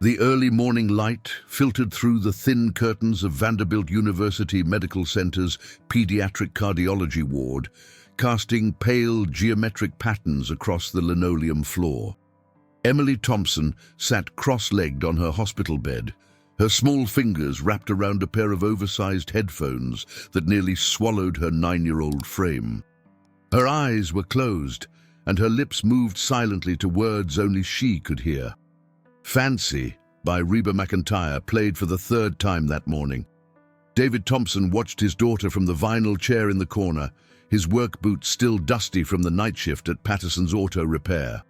The early morning light filtered through the thin curtains of Vanderbilt University Medical Center's pediatric cardiology ward, casting pale geometric patterns across the linoleum floor. Emily Thompson sat cross-legged on her hospital bed, her small fingers wrapped around a pair of oversized headphones that nearly swallowed her 9-year-old frame. Her eyes were closed, and her lips moved silently to words only she could hear. Fancy by Reba McEntire played for the third time that morning. David Thompson watched his daughter from the vinyl chair in the corner, his work boots still dusty from the night shift at Patterson's Auto Repair.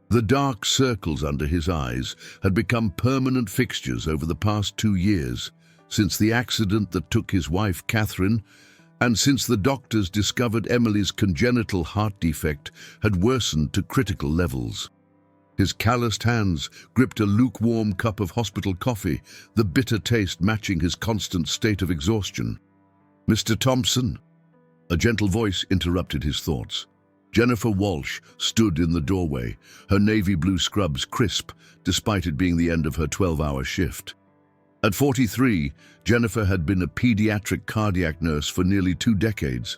The dark circles under his eyes had become permanent fixtures over the past 2 years, since the accident that took his wife, Catherine, and since the doctors discovered Emily's congenital heart defect had worsened to critical levels. His calloused hands gripped a lukewarm cup of hospital coffee, the bitter taste matching his constant state of exhaustion. "Mr. Thompson?" A gentle voice interrupted his thoughts. Jennifer Walsh stood in the doorway, her navy blue scrubs crisp, despite it being the end of her 12-hour shift. At 43, Jennifer had been a pediatric cardiac nurse for nearly 2 decades,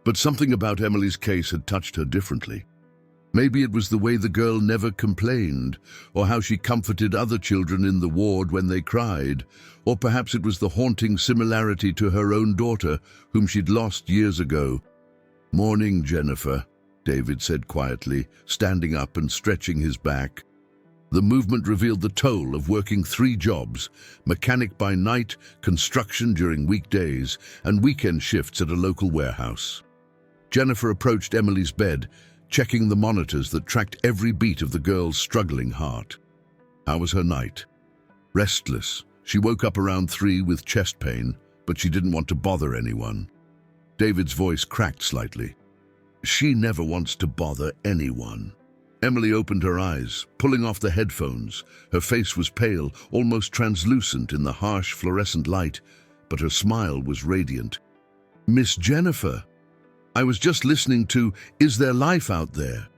but something about Emily's case had touched her differently. Maybe it was the way the girl never complained, or how she comforted other children in the ward when they cried, or perhaps it was the haunting similarity to her own daughter, whom she'd lost years ago. "Morning, Jennifer," David said quietly, standing up and stretching his back. The movement revealed the toll of working 3 jobs, mechanic by night, construction during weekdays, and weekend shifts at a local warehouse. Jennifer approached Emily's bed, checking the monitors that tracked every beat of the girl's struggling heart. How was her night? Restless. She woke up around 3 with chest pain, but she didn't want to bother anyone. David's voice cracked slightly. "She never wants to bother anyone." Emily opened her eyes, pulling off the headphones. Her face was pale, almost translucent in the harsh fluorescent light, but her smile was radiant. "Miss Jennifer, I was just listening to Is There Life Out There?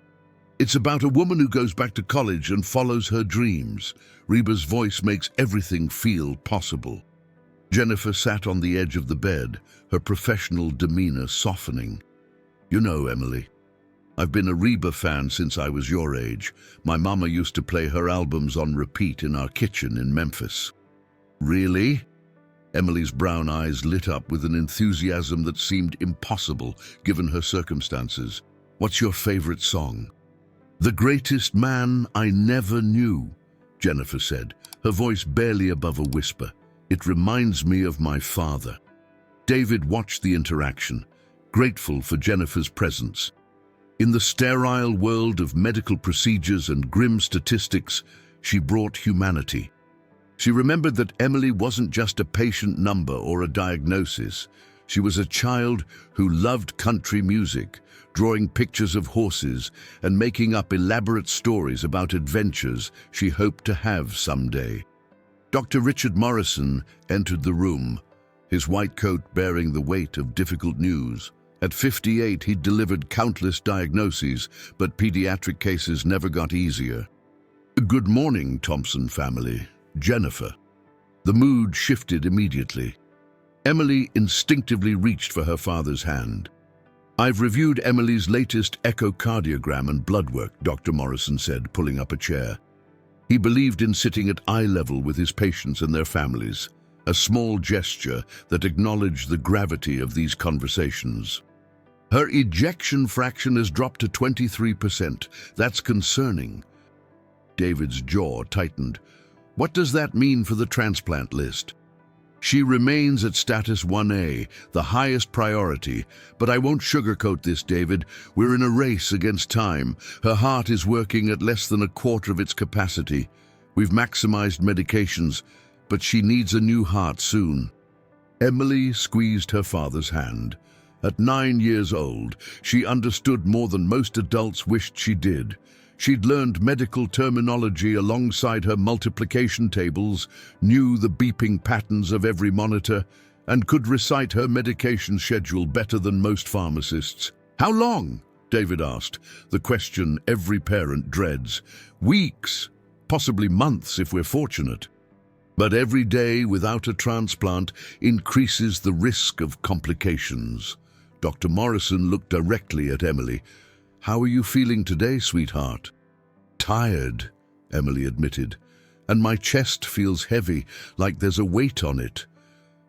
It's about a woman who goes back to college and follows her dreams." Reba's voice makes everything feel possible. Jennifer sat on the edge of the bed, her professional demeanor softening. "You know, Emily, I've been a Reba fan since I was your age. My mama used to play her albums on repeat in our kitchen in Memphis." "Really?" Emily's brown eyes lit up with an enthusiasm that seemed impossible given her circumstances. "What's your favorite song?" "The Greatest Man I Never Knew," Jennifer said, her voice barely above a whisper. "It reminds me of my father." David watched the interaction, grateful for Jennifer's presence. In the sterile world of medical procedures and grim statistics, she brought humanity. She remembered that Emily wasn't just a patient number or a diagnosis. She was a child who loved country music, drawing pictures of horses and making up elaborate stories about adventures she hoped to have someday. Dr. Richard Morrison entered the room, his white coat bearing the weight of difficult news. At 58, he'd delivered countless diagnoses, but pediatric cases never got easier. "Good morning, Thompson family. Jennifer." The mood shifted immediately. Emily instinctively reached for her father's hand. "I've reviewed Emily's latest echocardiogram and blood work," Dr. Morrison said, pulling up a chair. He believed in sitting at eye level with his patients and their families, a small gesture that acknowledged the gravity of these conversations. "Her ejection fraction has dropped to 23%. That's concerning." David's jaw tightened. "What does that mean for the transplant list?" "She remains at status 1A, the highest priority, but I won't sugarcoat this, David. We're in a race against time. Her heart is working at less than a quarter of its capacity. We've maximized medications, but she needs a new heart soon." Emily squeezed her father's hand. At 9 years old, she understood more than most adults wished she did. She'd learned medical terminology alongside her multiplication tables, knew the beeping patterns of every monitor, and could recite her medication schedule better than most pharmacists. "How long?" David asked, the question every parent dreads. "Weeks," possibly months if we're fortunate. But every day without a transplant increases the risk of complications. Dr. Morrison looked directly at Emily. "How are you feeling today, sweetheart?" "Tired," Emily admitted, "and my chest feels heavy, like there's a weight on it.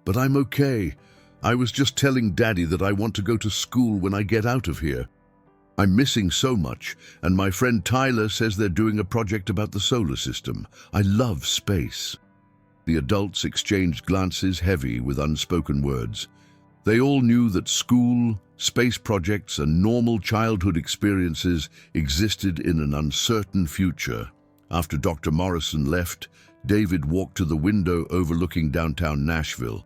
But I'm okay. I was just telling Daddy that I want to go to school when I get out of here. I'm missing so much, and my friend Tyler says they're doing a project about the solar system. I love space." The adults exchanged glances heavy with unspoken words. They all knew that school, space projects, and normal childhood experiences existed in an uncertain future. After Dr. Morrison left, David walked to the window overlooking downtown Nashville.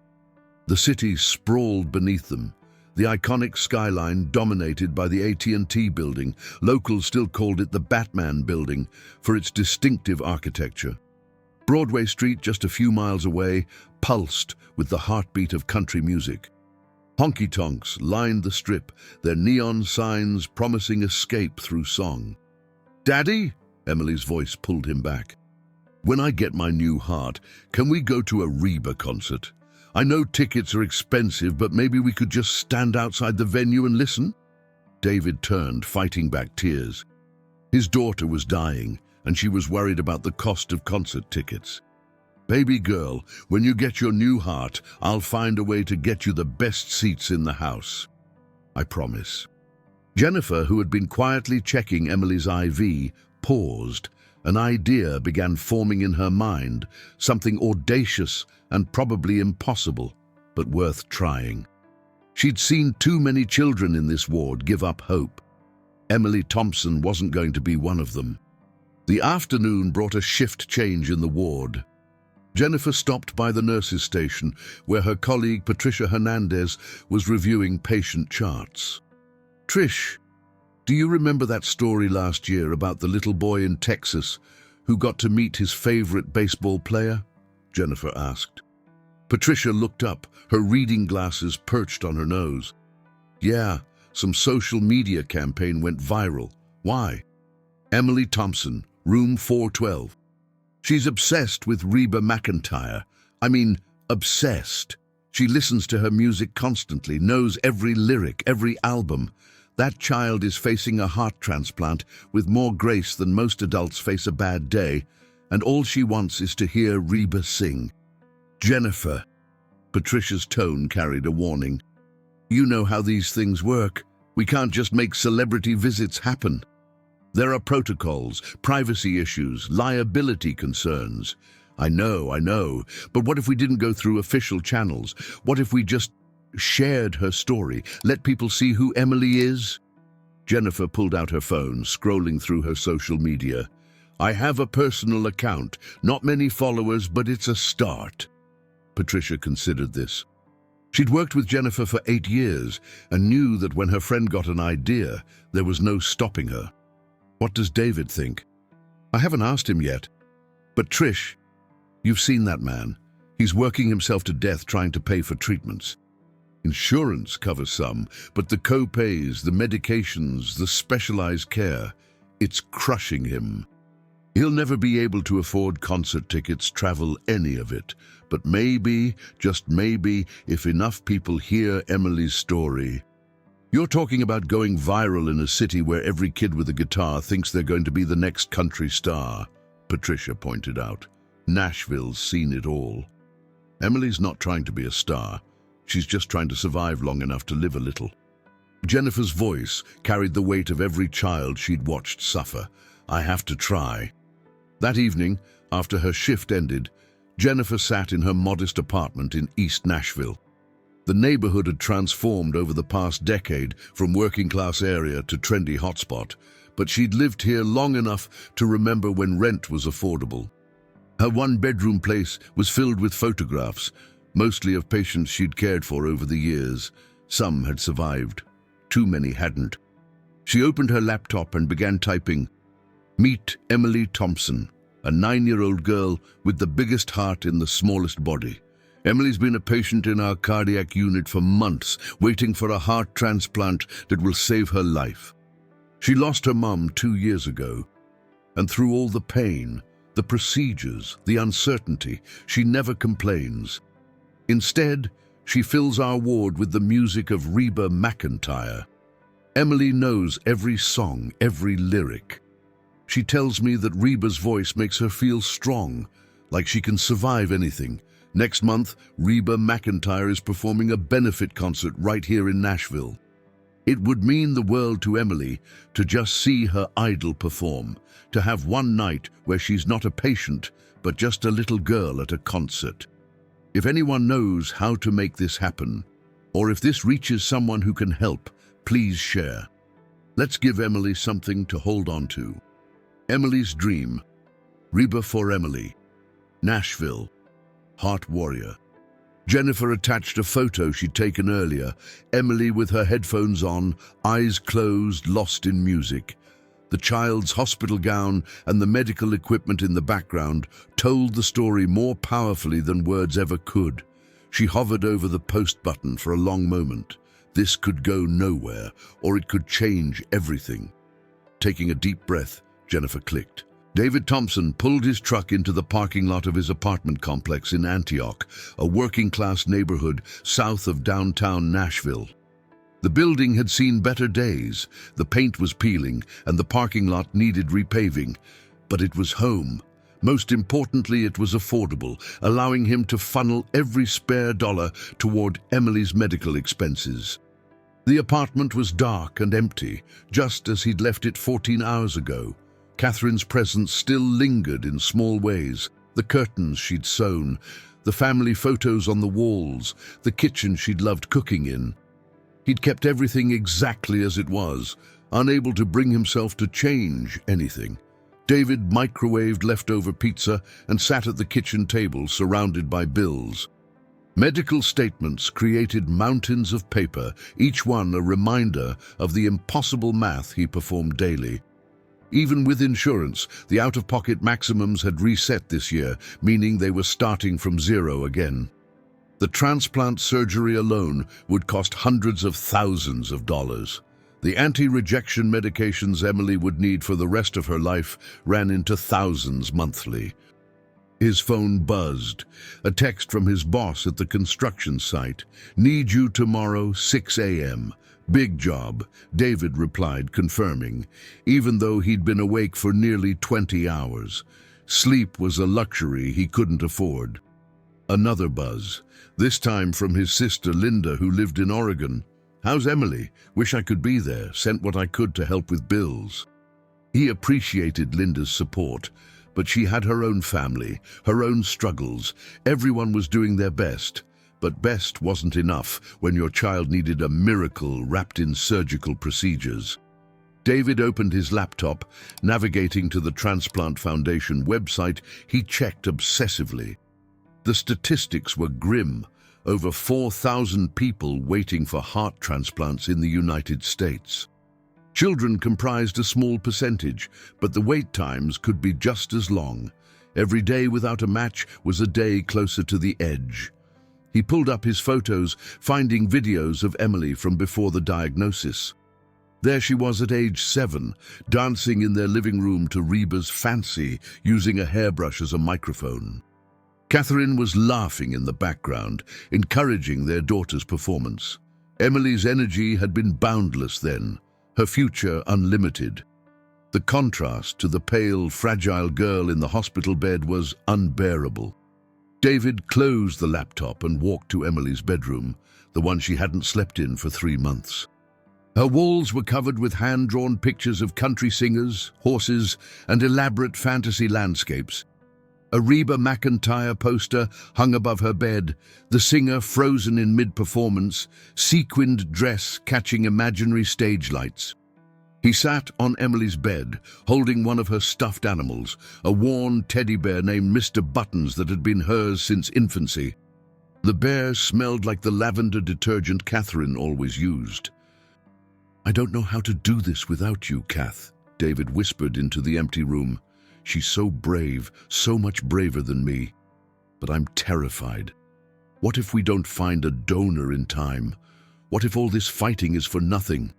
The city sprawled beneath them, the iconic skyline dominated by the AT&T building. Locals still called it the Batman building for its distinctive architecture. Broadway Street, just a few miles away, pulsed with the heartbeat of country music. Honky-tonks lined the strip, their neon signs promising escape through song. "Daddy?" Emily's voice pulled him back. "When I get my new heart, can we go to a Reba concert? I know tickets are expensive, but maybe we could just stand outside the venue and listen?" David turned, fighting back tears. His daughter was dying, and she was worried about the cost of concert tickets. "Baby girl, when you get your new heart, I'll find a way to get you the best seats in the house. I promise." Jennifer, who had been quietly checking Emily's IV, paused. An idea began forming in her mind, something audacious and probably impossible, but worth trying. She'd seen too many children in this ward give up hope. Emily Thompson wasn't going to be one of them. The afternoon brought a shift change in the ward. Jennifer stopped by the nurses' station, where her colleague Patricia Hernandez was reviewing patient charts. "Trish, do you remember that story last year about the little boy in Texas who got to meet his favorite baseball player?" Jennifer asked. Patricia looked up, her reading glasses perched on her nose. "Yeah, some social media campaign went viral. Why?" "Emily Thompson, room 412. She's obsessed with Reba McEntire. I mean, obsessed. She listens to her music constantly, knows every lyric, every album. That child is facing a heart transplant with more grace than most adults face a bad day, and all she wants is to hear Reba sing." "Jennifer," Patricia's tone carried a warning. "You know how these things work. We can't just make celebrity visits happen. There are protocols, privacy issues, liability concerns. I know, but what if we didn't go through official channels? What if we just shared her story, let people see who Emily is?" Jennifer pulled out her phone, scrolling through her social media. "I have a personal account, not many followers, but it's a start." Patricia considered this. She'd worked with Jennifer for 8 years and knew that when her friend got an idea, there was no stopping her. "What does David think?" "I haven't asked him yet. But Trish, you've seen that man. He's working himself to death trying to pay for treatments. Insurance covers some, but the co-pays, the medications, the specialized care, it's crushing him. He'll never be able to afford concert tickets, travel, any of it. But maybe, just maybe, if enough people hear Emily's story..." "You're talking about going viral in a city where every kid with a guitar thinks they're going to be the next country star," Patricia pointed out. "Nashville's seen it all. Emily's not trying to be a star. She's just trying to survive long enough to live a little." Jennifer's voice carried the weight of every child she'd watched suffer. "I have to try." That evening, after her shift ended, Jennifer sat in her modest apartment in East Nashville. The neighborhood had transformed over the past decade from working-class area to trendy hotspot, but she'd lived here long enough to remember when rent was affordable. Her one-bedroom place was filled with photographs, mostly of patients she'd cared for over the years. Some had survived. Too many hadn't. She opened her laptop and began typing, "Meet Emily Thompson, a 9-year-old girl with the biggest heart in the smallest body. Emily's been a patient in our cardiac unit for months, waiting for a heart transplant that will save her life. She lost her mum 2 years ago, and through all the pain, The procedures, the uncertainty, she never complains. Instead, she fills our ward with the music of Reba McEntire. Emily knows every song, every lyric. She tells me that Reba's voice makes her feel strong, like she can survive anything. Next month, Reba McEntire is performing a benefit concert right here in Nashville. It would mean the world to Emily to just see her idol perform, to have one night where she's not a patient, but just a little girl at a concert. If anyone knows how to make this happen, or if this reaches someone who can help, please share. Let's give Emily something to hold on to. Emily's dream. Reba for Emily. Nashville. Heart Warrior. Jennifer attached a photo she'd taken earlier, Emily with her headphones on, eyes closed, lost in music. The child's hospital gown and the medical equipment in the background told the story more powerfully than words ever could. She hovered over the post button for a long moment. This could go nowhere, or it could change everything. Taking a deep breath, Jennifer clicked. David Thompson pulled his truck into the parking lot of his apartment complex in Antioch, a working-class neighborhood south of downtown Nashville. The building had seen better days. The paint was peeling, and the parking lot needed repaving. But it was home. Most importantly, it was affordable, allowing him to funnel every spare dollar toward Emily's medical expenses. The apartment was dark and empty, just as he'd left it 14 hours ago. Catherine's presence still lingered in small ways. The curtains she'd sewn, the family photos on the walls, the kitchen she'd loved cooking in. He'd kept everything exactly as it was, unable to bring himself to change anything. David microwaved leftover pizza and sat at the kitchen table surrounded by bills. Medical statements created mountains of paper, each one a reminder of the impossible math he performed daily. Even with insurance, the out-of-pocket maximums had reset this year, meaning they were starting from zero again. The transplant surgery alone would cost hundreds of thousands of dollars. The anti-rejection medications Emily would need for the rest of her life ran into thousands monthly. His phone buzzed. A text from his boss at the construction site. "Need you tomorrow, 6 a.m. "Big job," David replied, confirming, even though he'd been awake for nearly 20 hours. Sleep was a luxury he couldn't afford. Another buzz, this time from his sister Linda, who lived in Oregon. "How's Emily? Wish I could be there. Sent what I could to help with bills." He appreciated Linda's support, but she had her own family, her own struggles. Everyone was doing their best. But best wasn't enough when your child needed a miracle wrapped in surgical procedures. David opened his laptop, navigating to the Transplant Foundation website. He checked obsessively. The statistics were grim. Over 4,000 people waiting for heart transplants in the United States. Children comprised a small percentage, but the wait times could be just as long. Every day without a match was a day closer to the edge. He pulled up his photos, finding videos of Emily from before the diagnosis. There she was at age 7, dancing in their living room to Reba's Fancy, using a hairbrush as a microphone. Catherine was laughing in the background, encouraging their daughter's performance. Emily's energy had been boundless then, her future unlimited. The contrast to the pale, fragile girl in the hospital bed was unbearable. David closed the laptop and walked to Emily's bedroom, the one she hadn't slept in for 3 months. Her walls were covered with hand-drawn pictures of country singers, horses, and elaborate fantasy landscapes. A Reba McEntire poster hung above her bed, the singer frozen in mid-performance, sequined dress catching imaginary stage lights. He sat on Emily's bed, holding one of her stuffed animals, a worn teddy bear named Mr. Buttons that had been hers since infancy. The bear smelled like the lavender detergent Catherine always used. "I don't know how to do this without you, Kath," David whispered into the empty room. "She's so brave, so much braver than me. But I'm terrified. What if we don't find a donor in time? What if all this fighting is for nothing?"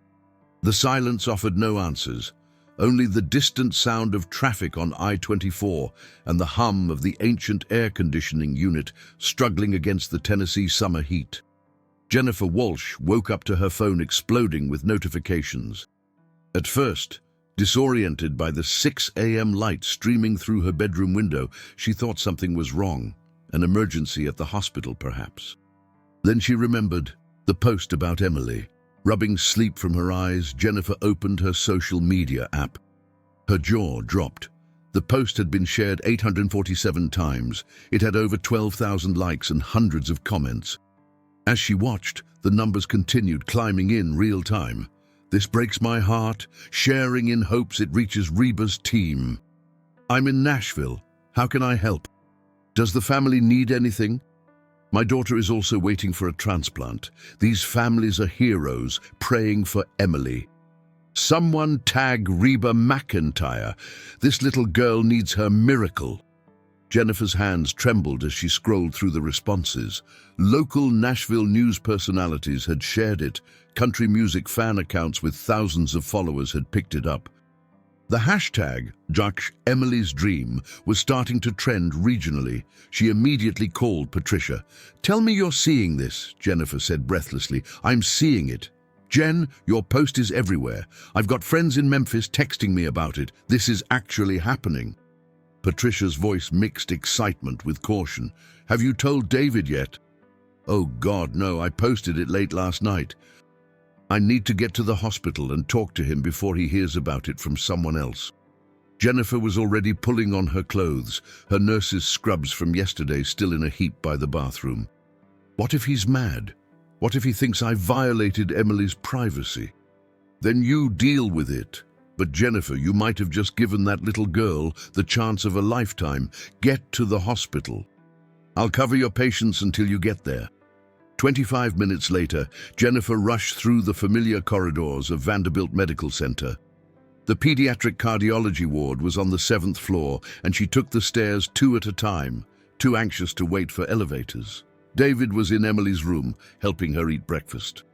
The silence offered no answers. Only the distant sound of traffic on I-24 and the hum of the ancient air conditioning unit struggling against the Tennessee summer heat. Jennifer Walsh woke up to her phone exploding with notifications. At first, disoriented by the 6 a.m. light streaming through her bedroom window, she thought something was wrong, an emergency at the hospital perhaps. Then she remembered the post about Emily. Rubbing sleep from her eyes, Jennifer opened her social media app. Her jaw dropped. The post had been shared 847 times. It had over 12,000 likes and hundreds of comments. As she watched, the numbers continued climbing in real time. This breaks my heart, sharing in hopes it reaches Reba's team. I'm in Nashville. How can I help? Does the family need anything? My daughter is also waiting for a transplant. These families are heroes, praying for Emily. Someone tag Reba McEntire. This little girl needs her miracle. Jennifer's hands trembled as she scrolled through the responses. Local Nashville news personalities had shared it. Country music fan accounts with thousands of followers had picked it up. The hashtag, Emily's Dream, was starting to trend regionally. She immediately called Patricia. "Tell me you're seeing this," Jennifer said breathlessly. "I'm seeing it. Jen, your post is everywhere. I've got friends in Memphis texting me about it. This is actually happening." Patricia's voice mixed excitement with caution. "Have you told David yet?" "Oh God, no, I posted it late last night. I need to get to the hospital and talk to him before he hears about it from someone else." Jennifer was already pulling on her clothes, her nurse's scrubs from yesterday still in a heap by the bathroom. What if he's mad? What if he thinks I violated Emily's privacy? Then you deal with it. But Jennifer, you might have just given that little girl the chance of a lifetime. Get to the hospital. I'll cover your patience until you get there. 25 minutes later, Jennifer rushed through the familiar corridors of Vanderbilt Medical Center. The pediatric cardiology ward was on the 7th floor, and she took the stairs 2 at a time, too anxious to wait for elevators. David was in Emily's room, helping her eat breakfast.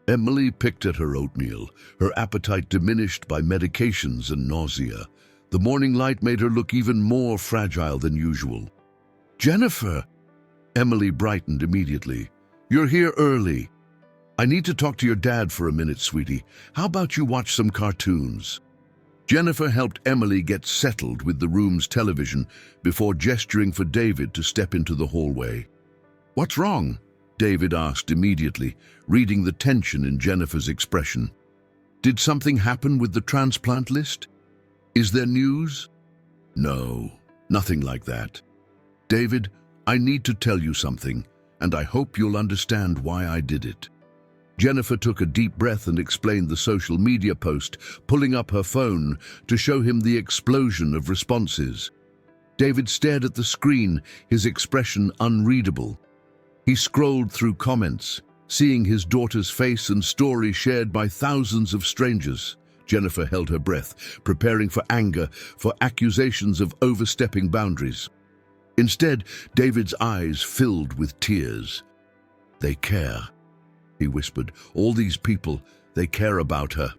Emily picked at her oatmeal, her appetite diminished by medications and nausea. The morning light made her look even more fragile than usual. "Jennifer!" Emily brightened immediately. "You're here early. I need to talk to your dad for a minute, sweetie. How about you watch some cartoons?" Jennifer helped Emily get settled with the room's television before gesturing for David to step into the hallway. "What's wrong?" David asked immediately, reading the tension in Jennifer's expression. "Did something happen with the transplant list? Is there news?" "No, nothing like that. David, I need to tell you something, and I hope you'll understand why I did it." Jennifer took a deep breath and explained the social media post, pulling up her phone to show him the explosion of responses. David stared at the screen, his expression unreadable. He scrolled through comments, seeing his daughter's face and story shared by thousands of strangers. Jennifer held her breath, preparing for anger, for accusations of overstepping boundaries. Instead, David's eyes filled with tears. "They care," he whispered. "All these people, they care about her.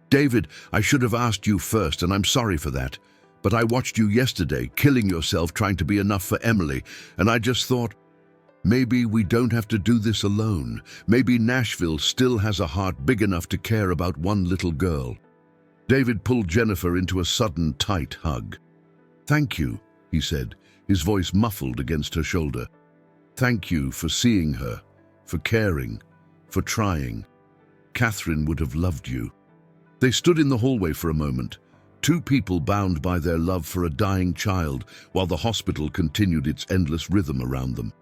David, I should have asked you first, and I'm sorry for that. But I watched you yesterday, killing yourself trying to be enough for Emily, and I just thought, maybe we don't have to do this alone. Maybe Nashville still has a heart big enough to care about one little girl." David pulled Jennifer into a sudden, tight hug. "Thank you," he said, his voice muffled against her shoulder. "Thank you for seeing her, for caring, for trying. Catherine would have loved you." They stood in the hallway for a moment, two people bound by their love for a dying child, while the hospital continued its endless rhythm around them.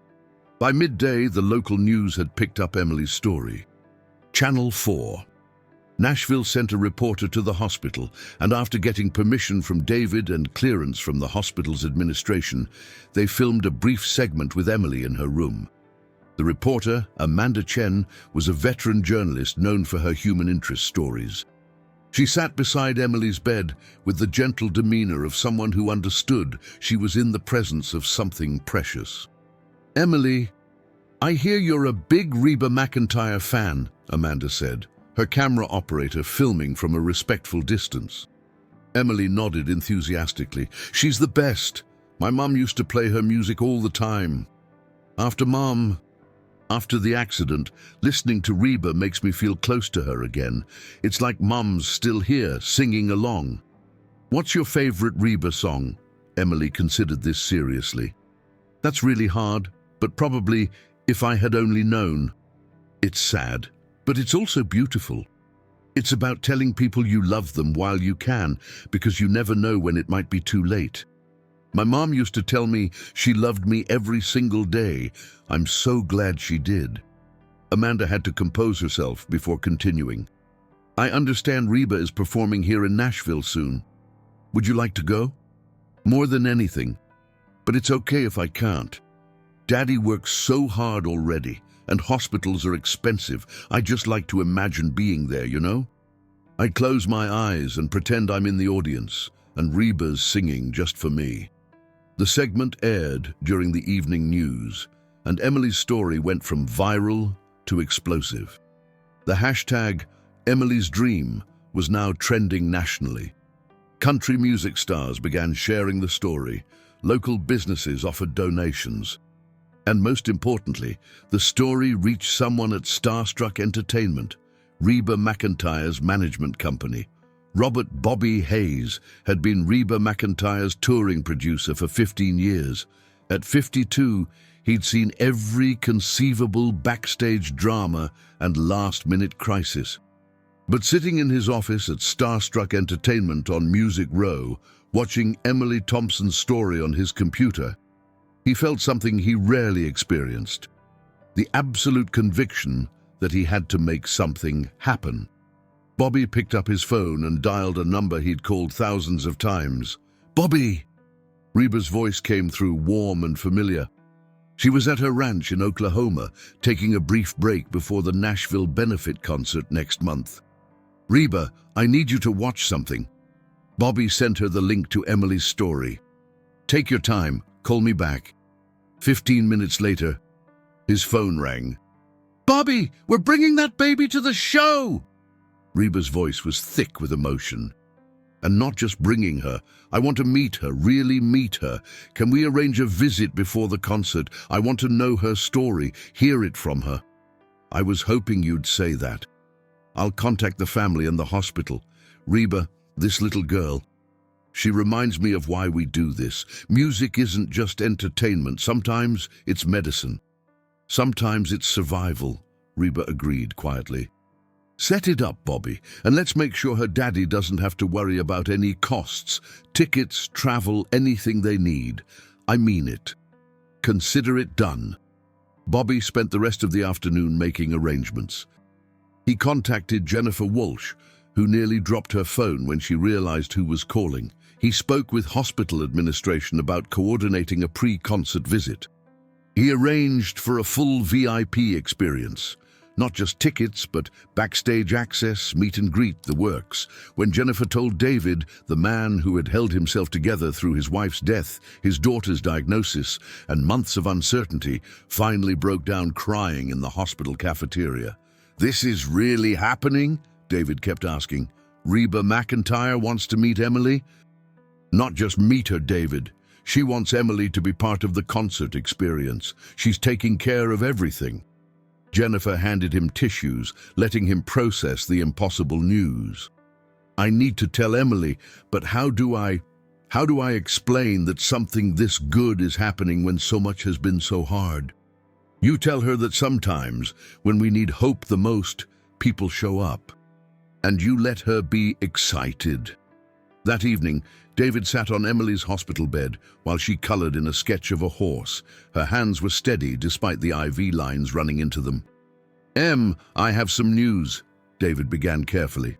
By midday, the local news had picked up Emily's story. Channel 4. Nashville sent a reporter to the hospital, and after getting permission from David and clearance from the hospital's administration, they filmed a brief segment with Emily in her room. The reporter, Amanda Chen, was a veteran journalist known for her human interest stories. She sat beside Emily's bed with the gentle demeanor of someone who understood she was in the presence of something precious. "Emily, I hear you're a big Reba McEntire fan," Amanda said, her camera operator filming from a respectful distance. Emily nodded enthusiastically. She's the best. My mum used to play her music all the time. After the accident, listening to Reba makes me feel close to her again. It's like Mum's still here, singing along. What's your favorite Reba song? Emily considered this seriously. That's really hard, but probably If I Had Only Known. It's sad, but it's also beautiful. It's about telling people you love them while you can, because you never know when it might be too late. My mom used to tell me she loved me every single day. I'm so glad she did. Amanda had to compose herself before continuing. I understand Reba is performing here in Nashville soon. Would you like to go? More than anything. But it's okay if I can't. Daddy works so hard already, and hospitals are expensive. I just like to imagine being there, you know? I close my eyes and pretend I'm in the audience, and Reba's singing just for me. The segment aired during the evening news, and Emily's story went from viral to explosive. The hashtag Emily's Dream was now trending nationally. Country music stars began sharing the story, local businesses offered donations, and most importantly, the story reached someone at Starstruck Entertainment, Reba McEntire's management company. Robert "Bobby" Hayes had been Reba McEntire's touring producer for 15 years. At 52, he'd seen every conceivable backstage drama and last-minute crisis. But sitting in his office at Starstruck Entertainment on Music Row, watching Emily Thompson's story on his computer, he felt something he rarely experienced: the absolute conviction that he had to make something happen. Bobby picked up his phone and dialed a number he'd called thousands of times. "Bobby!" Reba's voice came through, warm and familiar. She was at her ranch in Oklahoma, taking a brief break before the Nashville benefit concert next month. "Reba, I need you to watch something." Bobby sent her the link to Emily's story. "Take your time, call me back." 15 minutes later, his phone rang. "Bobby, we're bringing that baby to the show!" Reba's voice was thick with emotion. "And not just bringing her. I want to meet her, really meet her. Can we arrange a visit before the concert? I want to know her story, hear it from her." "I was hoping you'd say that. I'll contact the family and the hospital. Reba, this little girl, she reminds me of why we do this. Music isn't just entertainment. Sometimes it's medicine. Sometimes it's survival," Reba agreed quietly. "Set it up, Bobby, and let's make sure her daddy doesn't have to worry about any costs, tickets, travel, anything they need. I mean it. Consider it done." Bobby spent the rest of the afternoon making arrangements. He contacted Jennifer Walsh, who nearly dropped her phone when she realized who was calling. He spoke with hospital administration about coordinating a pre-concert visit. He arranged for a full VIP experience. Not just tickets, but backstage access, meet and greet, the works. When Jennifer told David, the man who had held himself together through his wife's death, his daughter's diagnosis, and months of uncertainty, finally broke down crying in the hospital cafeteria. "This is really happening?" David kept asking. "Reba McEntire wants to meet Emily?" "Not just meet her, David. She wants Emily to be part of the concert experience. She's taking care of everything." Jennifer handed him tissues, letting him process the impossible news. "I need to tell Emily, but how do I explain that something this good is happening when so much has been so hard? You tell her that sometimes, when we need hope the most, people show up. And you let her be excited." That evening, David sat on Emily's hospital bed while she colored in a sketch of a horse. Her hands were steady despite the IV lines running into them. I have some news," David began carefully.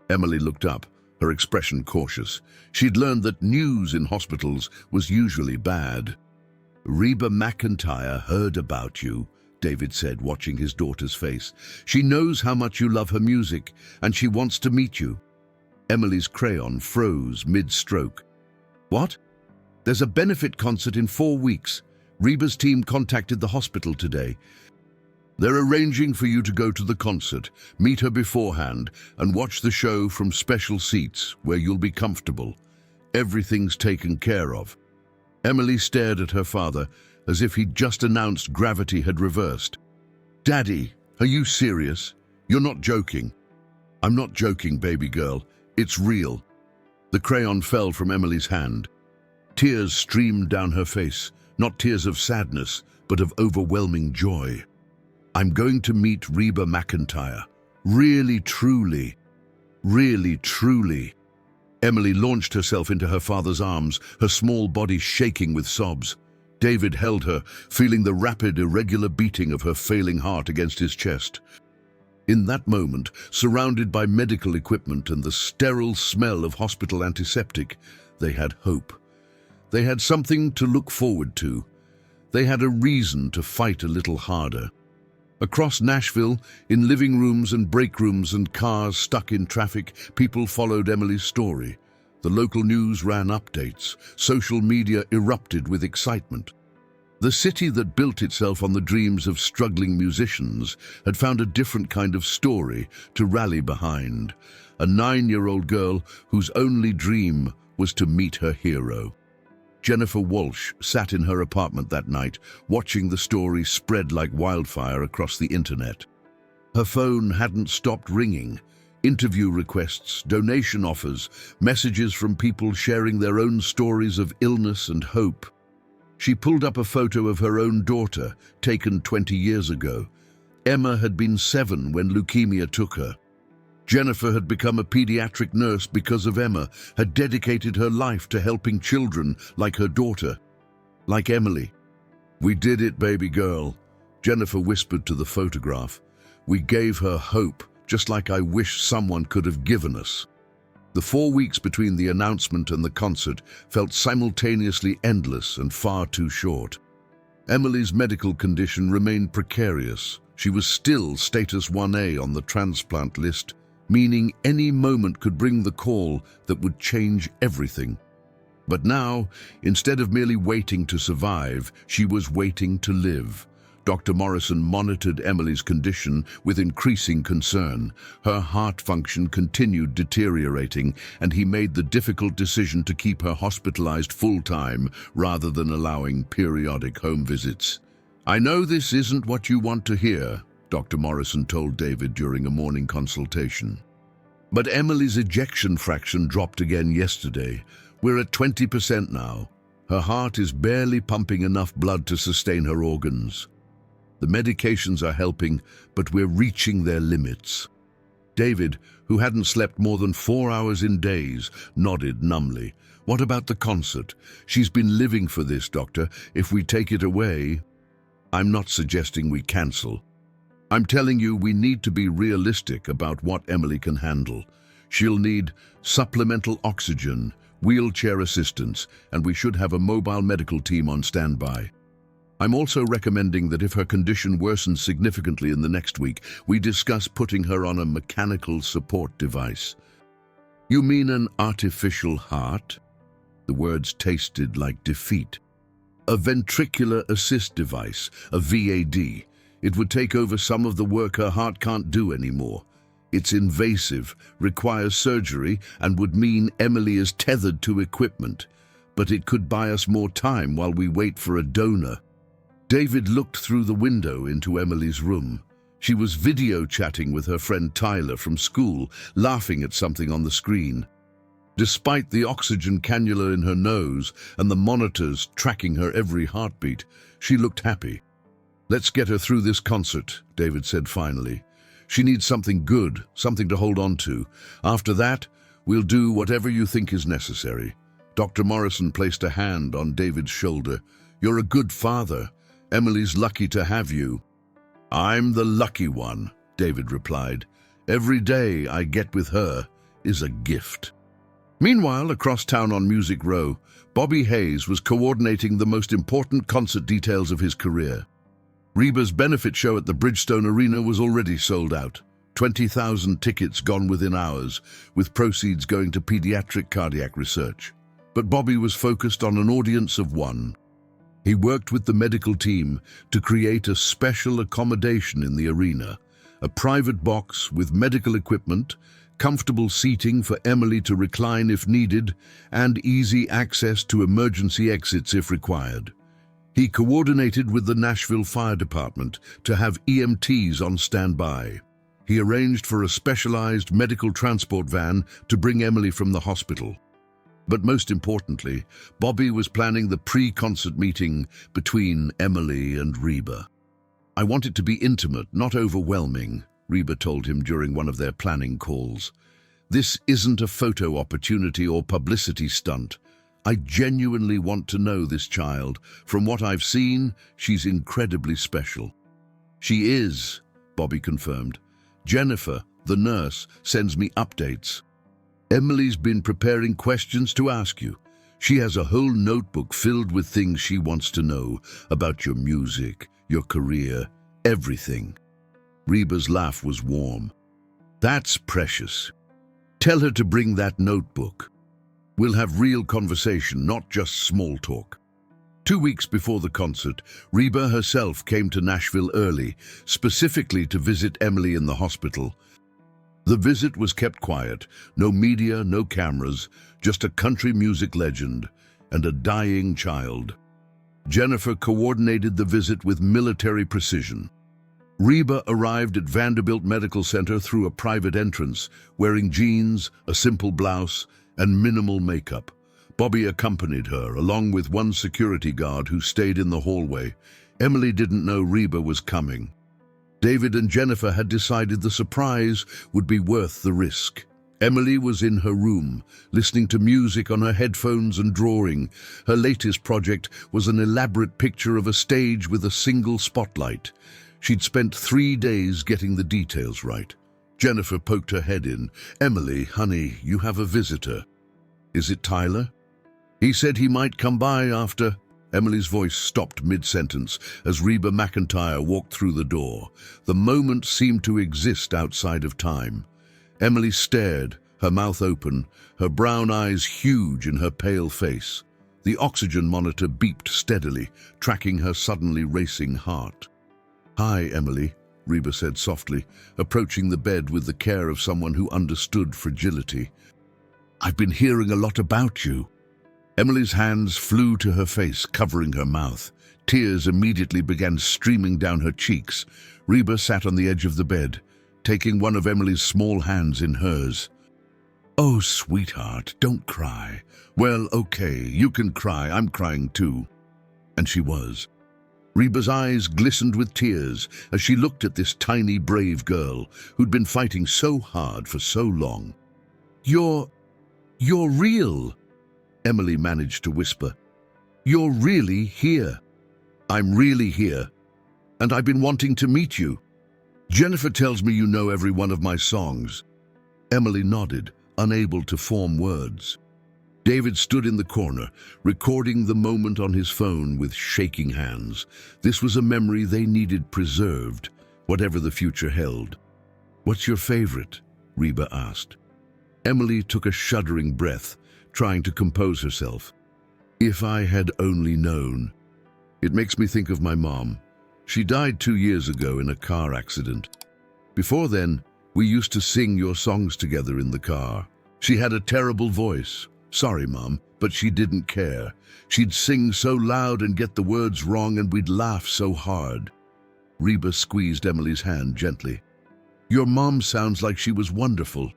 Emily looked up, her expression cautious. She'd learned that news in hospitals was usually bad. "Reba McEntire heard about you," David said, watching his daughter's face. "She knows how much you love her music, and she wants to meet you." Emily's crayon froze mid-stroke. "What?" "There's a benefit concert in 4 weeks. Reba's team contacted the hospital today. They're arranging for you to go to the concert, meet her beforehand, and watch the show from special seats where you'll be comfortable. Everything's taken care of." Emily stared at her father as if he'd just announced gravity had reversed. "Daddy, are you serious? You're not joking." "I'm not joking, baby girl. It's real." The crayon fell from Emily's hand. Tears streamed down her face, not tears of sadness, but of overwhelming joy. "I'm going to meet Reba McEntire. Really, truly. Really, truly." Emily launched herself into her father's arms, her small body shaking with sobs. David held her, feeling the rapid, irregular beating of her failing heart against his chest. In that moment, surrounded by medical equipment and the sterile smell of hospital antiseptic, they had hope. They had something to look forward to. They had a reason to fight a little harder. Across Nashville, in living rooms and break rooms and cars stuck in traffic, people followed Emily's story. The local news ran updates. Social media erupted with excitement. The city that built itself on the dreams of struggling musicians had found a different kind of story to rally behind. A 9-year-old girl whose only dream was to meet her hero. Jennifer Walsh sat in her apartment that night, watching the story spread like wildfire across the internet. Her phone hadn't stopped ringing. Interview requests, donation offers, messages from people sharing their own stories of illness and hope. She pulled up a photo of her own daughter, taken 20 years ago. Emma had been 7 when leukemia took her. Jennifer had become a pediatric nurse because of Emma, had dedicated her life to helping children like her daughter, like Emily. "We did it, baby girl," Jennifer whispered to the photograph. "We gave her hope, just like I wish someone could have given us." The 4 weeks between the announcement and the concert felt simultaneously endless and far too short. Emily's medical condition remained precarious. She was still status 1A on the transplant list, meaning any moment could bring the call that would change everything. But now, instead of merely waiting to survive, she was waiting to live. Dr. Morrison monitored Emily's condition with increasing concern. Her heart function continued deteriorating, and he made the difficult decision to keep her hospitalized full-time rather than allowing periodic home visits. "I know this isn't what you want to hear," Dr. Morrison told David during a morning consultation. "But Emily's ejection fraction dropped again yesterday. We're at 20% now. Her heart is barely pumping enough blood to sustain her organs. The medications are helping, but we're reaching their limits." David, who hadn't slept more than 4 hours in days, nodded numbly. "What about the concert? She's been living for this, doctor. If we take it away..." "I'm not suggesting we cancel. I'm telling you we need to be realistic about what Emily can handle. She'll need supplemental oxygen, wheelchair assistance, and we should have a mobile medical team on standby. I'm also recommending that if her condition worsens significantly in the next week, we discuss putting her on a mechanical support device." "You mean an artificial heart?" The words tasted like defeat. "A ventricular assist device, a VAD. It would take over some of the work her heart can't do anymore. It's invasive, requires surgery, and would mean Emily is tethered to equipment. But it could buy us more time while we wait for a donor." David looked through the window into Emily's room. She was video chatting with her friend Tyler from school, laughing at something on the screen. Despite the oxygen cannula in her nose and the monitors tracking her every heartbeat, she looked happy. "Let's get her through this concert," David said finally. "She needs something good, something to hold on to. After that, we'll do whatever you think is necessary." Dr. Morrison placed a hand on David's shoulder. "You're a good father. Emily's lucky to have you." "I'm the lucky one," David replied. "Every day I get with her is a gift." Meanwhile, across town on Music Row, Bobby Hayes was coordinating the most important concert details of his career. Reba's benefit show at the Bridgestone Arena was already sold out. 20,000 tickets gone within hours, with proceeds going to pediatric cardiac research. But Bobby was focused on an audience of one. He worked with the medical team to create a special accommodation in the arena, a private box with medical equipment, comfortable seating for Emily to recline if needed, and easy access to emergency exits if required. He coordinated with the Nashville Fire Department to have EMTs on standby. He arranged for a specialized medical transport van to bring Emily from the hospital. But most importantly, Bobby was planning the pre-concert meeting between Emily and Reba. "I want it to be intimate, not overwhelming," Reba told him during one of their planning calls. "This isn't a photo opportunity or publicity stunt. I genuinely want to know this child. From what I've seen, she's incredibly special." "She is," Bobby confirmed. "Jennifer, the nurse, sends me updates. Emily's been preparing questions to ask you. She has a whole notebook filled with things she wants to know about your music, your career, everything." Reba's laugh was warm. "That's precious. Tell her to bring that notebook. We'll have real conversation, not just small talk." 2 weeks before the concert, Reba herself came to Nashville early, specifically to visit Emily in the hospital. The visit was kept quiet, no media, no cameras, just a country music legend and a dying child. Jennifer coordinated the visit with military precision. Reba arrived at Vanderbilt Medical Center through a private entrance, wearing jeans, a simple blouse, and minimal makeup. Bobby accompanied her, along with one security guard who stayed in the hallway. Emily didn't know Reba was coming. David and Jennifer had decided the surprise would be worth the risk. Emily was in her room, listening to music on her headphones and drawing. Her latest project was an elaborate picture of a stage with a single spotlight. She'd spent 3 days getting the details right. Jennifer poked her head in. "Emily, honey, you have a visitor." "Is it Tyler?" "He said he might come by after—" Emily's voice stopped mid-sentence as Reba McEntire walked through the door. The moment seemed to exist outside of time. Emily stared, her mouth open, her brown eyes huge in her pale face. The oxygen monitor beeped steadily, tracking her suddenly racing heart. "Hi, Emily," Reba said softly, approaching the bed with the care of someone who understood fragility. "I've been hearing a lot about you." Emily's hands flew to her face, covering her mouth. Tears immediately began streaming down her cheeks. Reba sat on the edge of the bed, taking one of Emily's small hands in hers. "Oh, sweetheart, don't cry." "Well, okay, you can cry. I'm crying too." And she was. Reba's eyes glistened with tears as she looked at this tiny, brave girl who'd been fighting so hard for so long. You're real," Emily managed to whisper. "You're really here." "I'm really here, and I've been wanting to meet you. Jennifer tells me you know every one of my songs." Emily nodded, unable to form words. David stood in the corner, recording the moment on his phone with shaking hands. This was a memory they needed preserved, whatever the future held. "What's your favorite?" Reba asked. Emily took a shuddering breath, trying to compose herself. "If I had only known." "It makes me think of my mom. She died 2 years ago in a car accident. Before then, we used to sing your songs together in the car. She had a terrible voice. Sorry, Mom, but she didn't care. She'd sing so loud and get the words wrong, and we'd laugh so hard." Reba squeezed Emily's hand gently. "Your mom sounds like she was wonderful.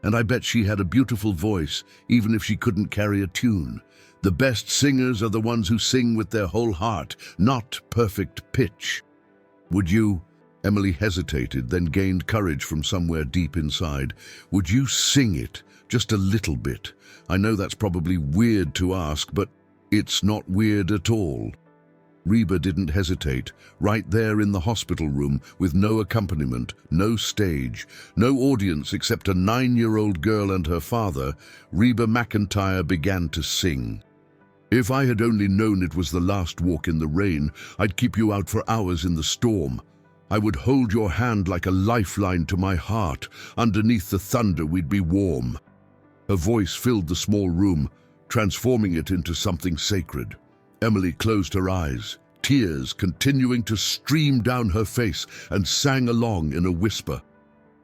And I bet she had a beautiful voice, even if she couldn't carry a tune. The best singers are the ones who sing with their whole heart, not perfect pitch." "Would you—" Emily hesitated, then gained courage from somewhere deep inside. "Would you sing it, just a little bit? I know that's probably weird to ask, but it's not weird at all." Reba didn't hesitate, right there in the hospital room, with no accompaniment, no stage, no audience except a 9-year-old girl and her father. Reba McEntire began to sing. "If I had only known it was the last walk in the rain, I'd keep you out for hours in the storm. I would hold your hand like a lifeline to my heart. Underneath the thunder we'd be warm." Her voice filled the small room, transforming it into something sacred. Emily closed her eyes, tears continuing to stream down her face, and sang along in a whisper.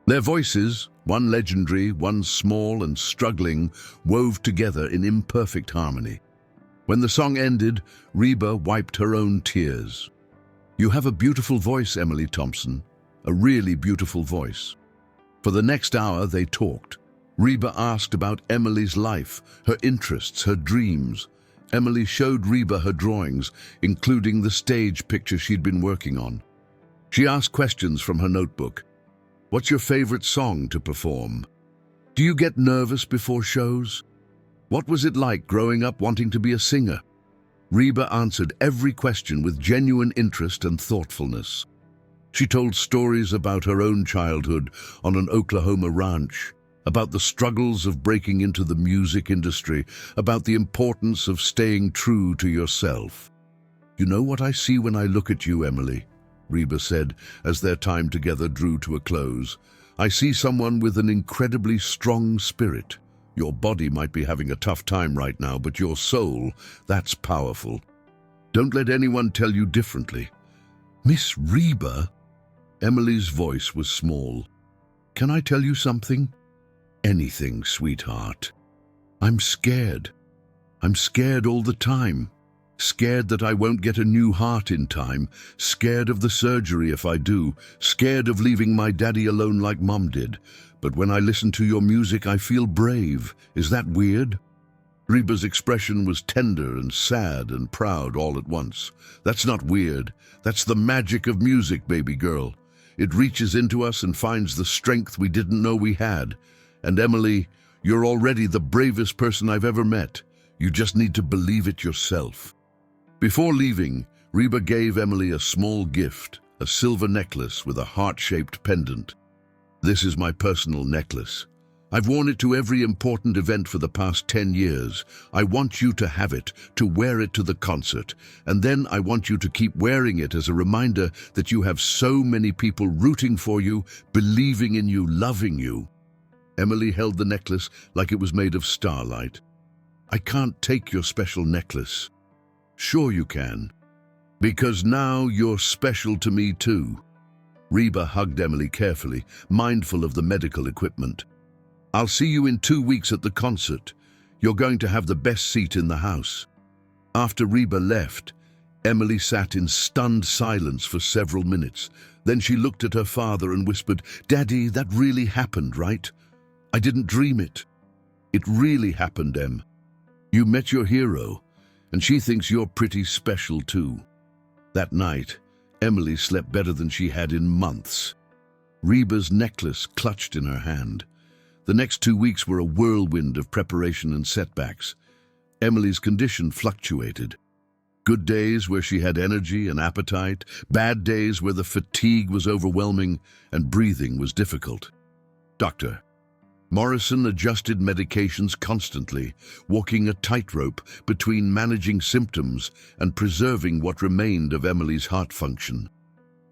Their voices, one legendary, one small and struggling, wove together in imperfect harmony. When the song ended, Reba wiped her own tears. "You have a beautiful voice, Emily Thompson, a really beautiful voice." For the next hour they talked. Reba asked about Emily's life, her interests, her dreams. Emily showed Reba her drawings, including the stage picture she'd been working on. She asked questions from her notebook. "What's your favorite song to perform? Do you get nervous before shows? What was it like growing up wanting to be a singer?" Reba answered every question with genuine interest and thoughtfulness. She told stories about her own childhood on an Oklahoma ranch, about the struggles of breaking into the music industry, about the importance of staying true to yourself. "You know what I see when I look at you, Emily?" Reba said as their time together drew to a close. "I see someone with an incredibly strong spirit. Your body might be having a tough time right now, but your soul, that's powerful. Don't let anyone tell you differently." "Miss Reba?" Emily's voice was small. "Can I tell you something?" "Anything, sweetheart." "I'm scared. I'm scared all the time. Scared that I won't get a new heart in time. Scared of the surgery if I do. Scared of leaving my daddy alone like Mom did. But when I listen to your music, I feel brave. Is that weird?" Reba's expression was tender and sad and proud all at once. "That's not weird. That's the magic of music, baby girl. It reaches into us and finds the strength we didn't know we had. And Emily, you're already the bravest person I've ever met. You just need to believe it yourself." Before leaving, Reba gave Emily a small gift, a silver necklace with a heart-shaped pendant. "This is my personal necklace. I've worn it to every important event for the past 10 years. I want you to have it, to wear it to the concert, and then I want you to keep wearing it as a reminder that you have so many people rooting for you, believing in you, loving you." Emily held the necklace like it was made of starlight. "I can't take your special necklace." "Sure you can. Because now you're special to me too." Reba hugged Emily carefully, mindful of the medical equipment. "I'll see you in 2 weeks at the concert. You're going to have the best seat in the house." After Reba left, Emily sat in stunned silence for several minutes. Then she looked at her father and whispered, "Daddy, that really happened, right? I didn't dream it. It really happened, Em. You met your hero, and she thinks you're pretty special too." That night, Emily slept better than she had in months. Reba's necklace clutched in her hand. The next 2 weeks were a whirlwind of preparation and setbacks. Emily's condition fluctuated. Good days where she had energy and appetite, bad days where the fatigue was overwhelming and breathing was difficult. Dr. Morrison adjusted medications constantly, walking a tightrope between managing symptoms and preserving what remained of Emily's heart function.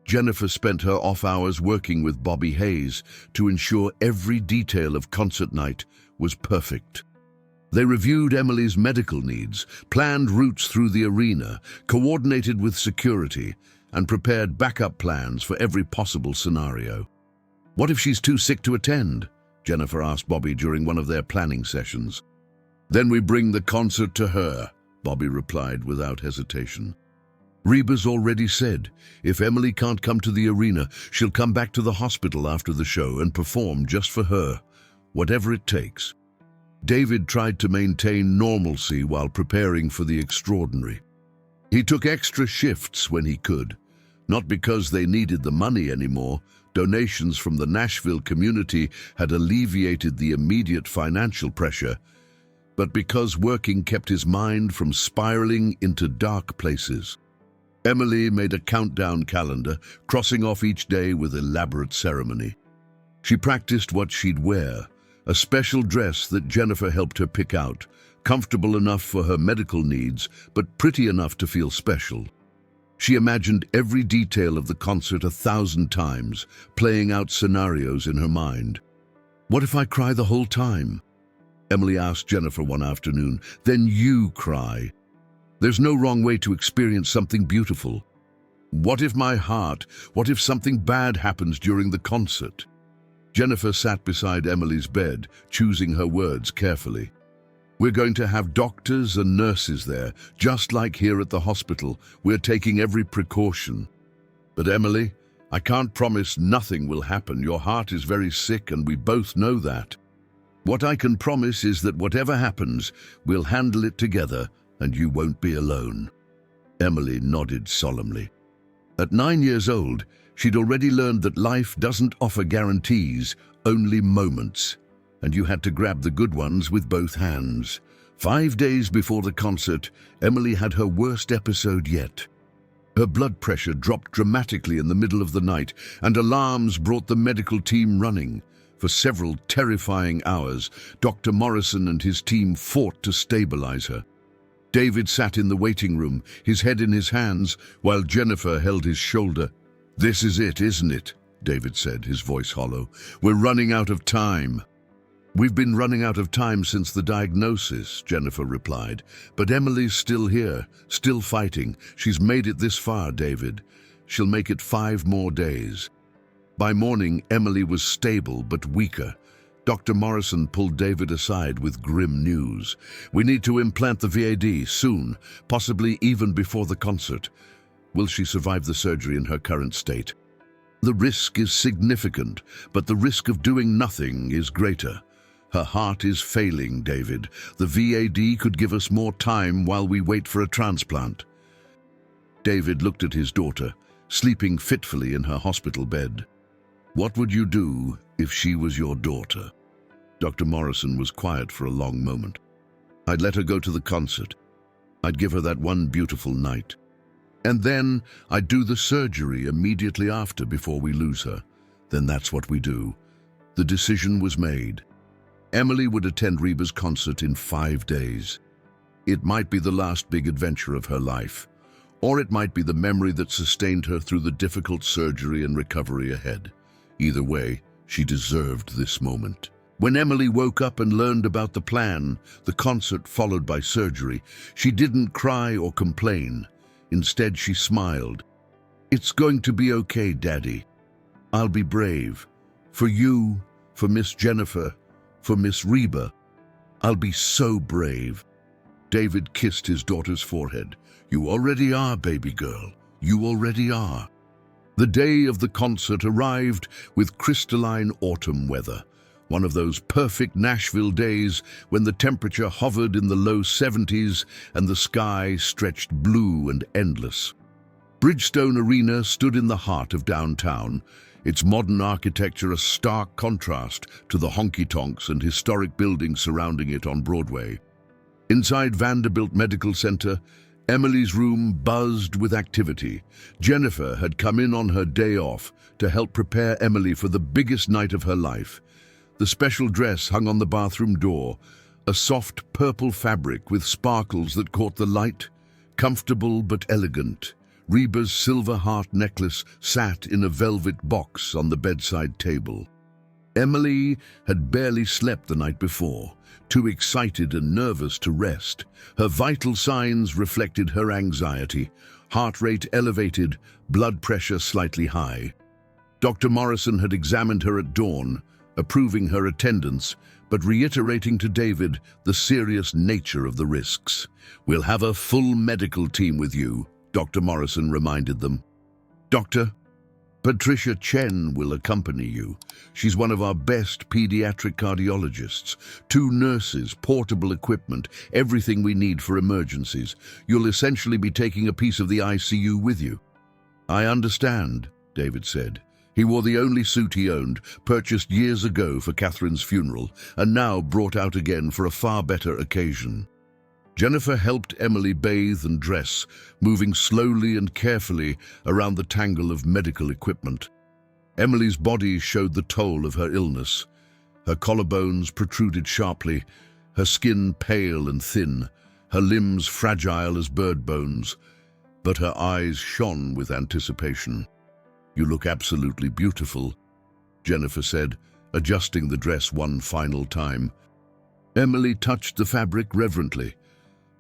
Jennifer spent her off hours working with Bobby Hayes to ensure every detail of concert night was perfect. They reviewed Emily's medical needs, planned routes through the arena, coordinated with security, and prepared backup plans for every possible scenario. "What if she's too sick to attend?" Jennifer asked Bobby during one of their planning sessions. "Then we bring the concert to her," Bobby replied without hesitation. "Reba's already said, if Emily can't come to the arena, she'll come back to the hospital after the show and perform just for her, whatever it takes." David tried to maintain normalcy while preparing for the extraordinary. He took extra shifts when he could, not because they needed the money anymore. Donations from the Nashville community had alleviated the immediate financial pressure, but because working kept his mind from spiraling into dark places. Emily made a countdown calendar, crossing off each day with elaborate ceremony. She practiced what she'd wear, a special dress that Jennifer helped her pick out, comfortable enough for her medical needs, but pretty enough to feel special. She imagined every detail of the concert 1,000 times, playing out scenarios in her mind. "What if I cry the whole time?" Emily asked Jennifer one afternoon. "Then you cry." There's no wrong way to experience something beautiful. What if something bad happens during the concert? Jennifer sat beside Emily's bed, choosing her words carefully. We're going to have doctors and nurses there, just like here at the hospital. We're taking every precaution. But Emily, I can't promise nothing will happen. Your heart is very sick and we both know that. What I can promise is that whatever happens, we'll handle it together and you won't be alone. Emily nodded solemnly. At 9 years old, she'd already learned that life doesn't offer guarantees, only moments. And you had to grab the good ones with both hands. 5 days before the concert, Emily had her worst episode yet. Her blood pressure dropped dramatically in the middle of the night, and alarms brought the medical team running. For several terrifying hours, Dr. Morrison and his team fought to stabilize her. David sat in the waiting room, his head in his hands, while Jennifer held his shoulder. "This is it, isn't it?" David said, his voice hollow. "We're running out of time." "We've been running out of time since the diagnosis," Jennifer replied. "But Emily's still here, still fighting. She's made it this far, David. She'll make it 5 more days." By morning, Emily was stable but weaker. Dr. Morrison pulled David aside with grim news. "We need to implant the VAD soon, possibly even before the concert. Will she survive the surgery in her current state? The risk is significant, but the risk of doing nothing is greater. Her heart is failing, David. The VAD could give us more time while we wait for a transplant." David looked at his daughter, sleeping fitfully in her hospital bed. "What would you do if she was your daughter?" Dr. Morrison was quiet for a long moment. "I'd let her go to the concert. I'd give her that one beautiful night. And then I'd do the surgery immediately after before we lose her. Then that's what we do." The decision was made. Emily would attend Reba's concert in 5 days. It might be the last big adventure of her life, or it might be the memory that sustained her through the difficult surgery and recovery ahead. Either way, she deserved this moment. When Emily woke up and learned about the plan, the concert followed by surgery, she didn't cry or complain. Instead, she smiled. "It's going to be okay, Daddy. I'll be brave. For you, for Miss Jennifer, for Miss Reba. I'll be so brave." David kissed his daughter's forehead. "You already are, baby girl. You already are." The day of the concert arrived with crystalline autumn weather. One of those perfect Nashville days when the temperature hovered in the low 70s and the sky stretched blue and endless. Bridgestone Arena stood in the heart of downtown, its modern architecture a stark contrast to the honky-tonks and historic buildings surrounding it on Broadway. Inside Vanderbilt Medical Center, Emily's room buzzed with activity. Jennifer had come in on her day off to help prepare Emily for the biggest night of her life. The special dress hung on the bathroom door, a soft purple fabric with sparkles that caught the light, comfortable but elegant. Reba's silver heart necklace sat in a velvet box on the bedside table. Emily had barely slept the night before, too excited and nervous to rest. Her vital signs reflected her anxiety, heart rate elevated, blood pressure slightly high. Dr. Morrison had examined her at dawn, approving her attendance, but reiterating to David the serious nature of the risks. "We'll have a full medical team with you," Dr. Morrison reminded them. "Dr. Patricia Chen will accompany you. She's one of our best pediatric cardiologists. 2 nurses, portable equipment, everything we need for emergencies. You'll essentially be taking a piece of the ICU with you." "I understand," David said. He wore the only suit he owned, purchased years ago for Catherine's funeral, and now brought out again for a far better occasion. Jennifer helped Emily bathe and dress, moving slowly and carefully around the tangle of medical equipment. Emily's body showed the toll of her illness. Her collarbones protruded sharply, her skin pale and thin, her limbs fragile as bird bones, but her eyes shone with anticipation. "You look absolutely beautiful," Jennifer said, adjusting the dress one final time. Emily touched the fabric reverently.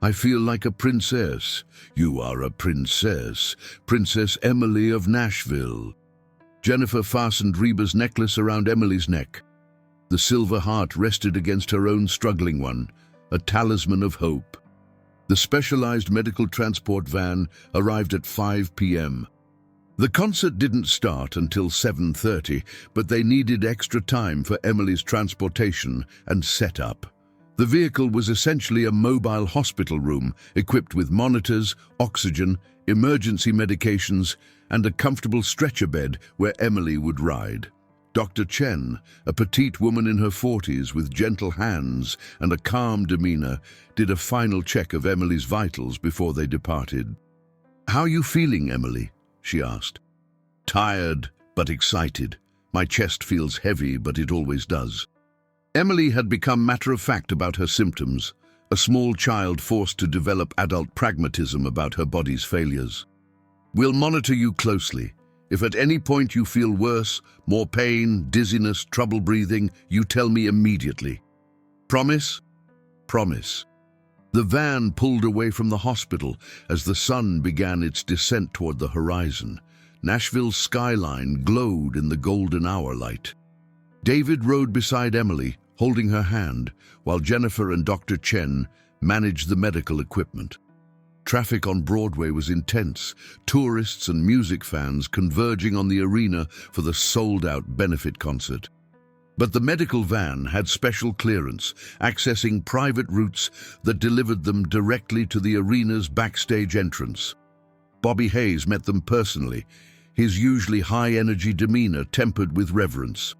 I feel like a princess. You are a princess. Princess Emily of Nashville. Jennifer fastened Reba's necklace around Emily's neck. The silver heart rested against her own struggling one, a talisman of hope. The specialized medical transport van arrived at 5 p.m. The concert didn't start until 7:30, but they needed extra time for Emily's transportation and setup. The vehicle was essentially a mobile hospital room equipped with monitors, oxygen, emergency medications, and a comfortable stretcher bed where Emily would ride. Dr. Chen, a petite woman in her 40s with gentle hands and a calm demeanor, did a final check of Emily's vitals before they departed. "How are you feeling, Emily?" she asked. "Tired, but excited. My chest feels heavy, but it always does." Emily had become matter-of-fact about her symptoms, a small child forced to develop adult pragmatism about her body's failures. "We'll monitor you closely. If at any point you feel worse, more pain, dizziness, trouble breathing, you tell me immediately." "Promise?" "Promise." The van pulled away from the hospital as the sun began its descent toward the horizon. Nashville's skyline glowed in the golden hour light. David rode beside Emily, holding her hand, while Jennifer and Dr. Chen managed the medical equipment. Traffic on Broadway was intense, tourists and music fans converging on the arena for the sold-out benefit concert. But the medical van had special clearance, accessing private routes that delivered them directly to the arena's backstage entrance. Bobby Hayes met them personally, his usually high-energy demeanor tempered with reverence.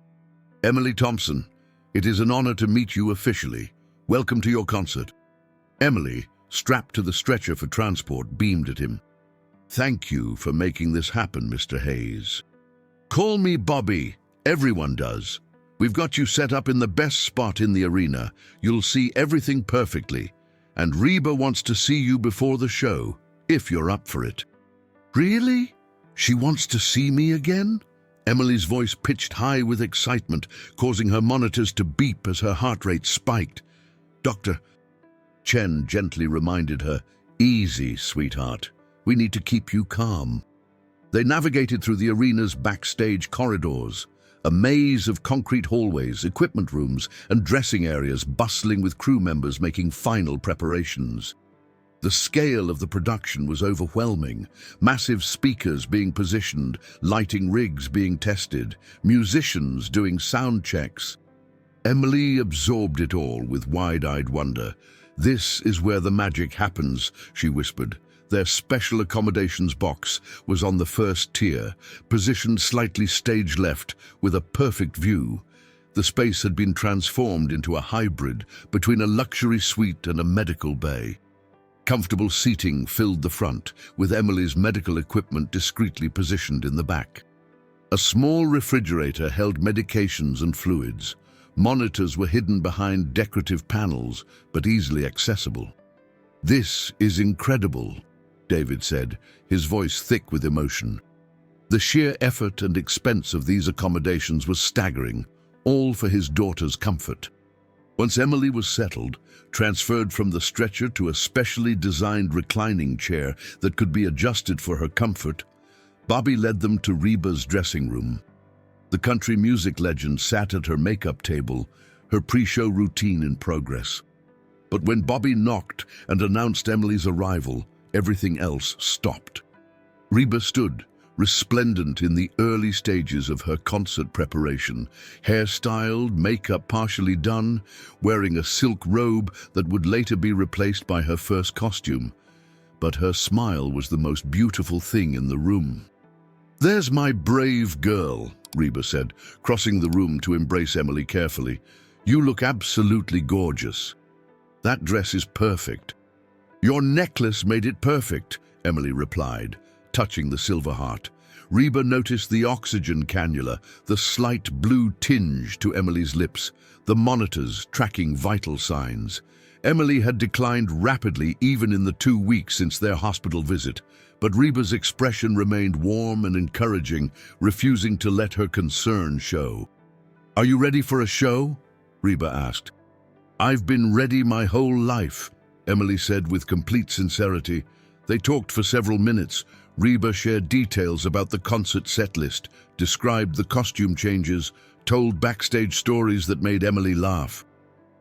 "Emily Thompson, it is an honor to meet you officially. Welcome to your concert." Emily, strapped to the stretcher for transport, beamed at him. "Thank you for making this happen, Mr. Hayes." "Call me Bobby. Everyone does. We've got you set up in the best spot in the arena. You'll see everything perfectly. And Reba wants to see you before the show, if you're up for it." "Really? She wants to see me again?" Emily's voice pitched high with excitement, causing her monitors to beep as her heart rate spiked. "Dr. Chen gently reminded her, "Easy, sweetheart. We need to keep you calm." They navigated through the arena's backstage corridors, a maze of concrete hallways, equipment rooms, and dressing areas bustling with crew members making final preparations. The scale of the production was overwhelming, massive speakers being positioned, lighting rigs being tested, musicians doing sound checks. Emily absorbed it all with wide-eyed wonder. "This is where the magic happens," she whispered. Their special accommodations box was on the first tier, positioned slightly stage left with a perfect view. The space had been transformed into a hybrid between a luxury suite and a medical bay. Comfortable seating filled the front, with Emily's medical equipment discreetly positioned in the back. A small refrigerator held medications and fluids. Monitors were hidden behind decorative panels, but easily accessible. "This is incredible," David said, his voice thick with emotion. The sheer effort and expense of these accommodations was staggering, all for his daughter's comfort. Once Emily was settled, transferred from the stretcher to a specially designed reclining chair that could be adjusted for her comfort, Bobby led them to Reba's dressing room. The country music legend sat at her makeup table, her pre-show routine in progress. But when Bobby knocked and announced Emily's arrival, everything else stopped. Reba stood, resplendent in the early stages of her concert preparation, hairstyled, makeup partially done, wearing a silk robe that would later be replaced by her first costume. But her smile was the most beautiful thing in the room. "There's my brave girl," Reba said, crossing the room to embrace Emily carefully. "You look absolutely gorgeous. That dress is perfect." "Your necklace made it perfect," Emily replied, touching the silver heart. Reba noticed the oxygen cannula, the slight blue tinge to Emily's lips, the monitors tracking vital signs. Emily had declined rapidly even in the 2 weeks since their hospital visit, but Reba's expression remained warm and encouraging, refusing to let her concern show. "Are you ready for a show?" Reba asked. "I've been ready my whole life," Emily said with complete sincerity. They talked for several minutes. Reba shared details about the concert set list, described the costume changes, told backstage stories that made Emily laugh.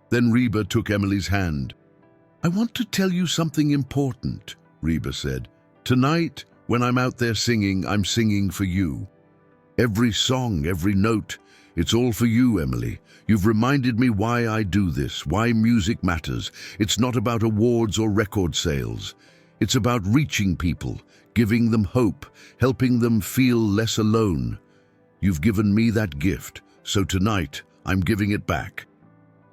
Then Reba took Emily's hand. "I want to tell you something important," Reba said. "Tonight, when I'm out there singing, I'm singing for you. Every song, every note, it's all for you, Emily. You've reminded me why I do this, why music matters. It's not about awards or record sales. It's about reaching people, giving them hope, helping them feel less alone. You've given me that gift, so tonight I'm giving it back."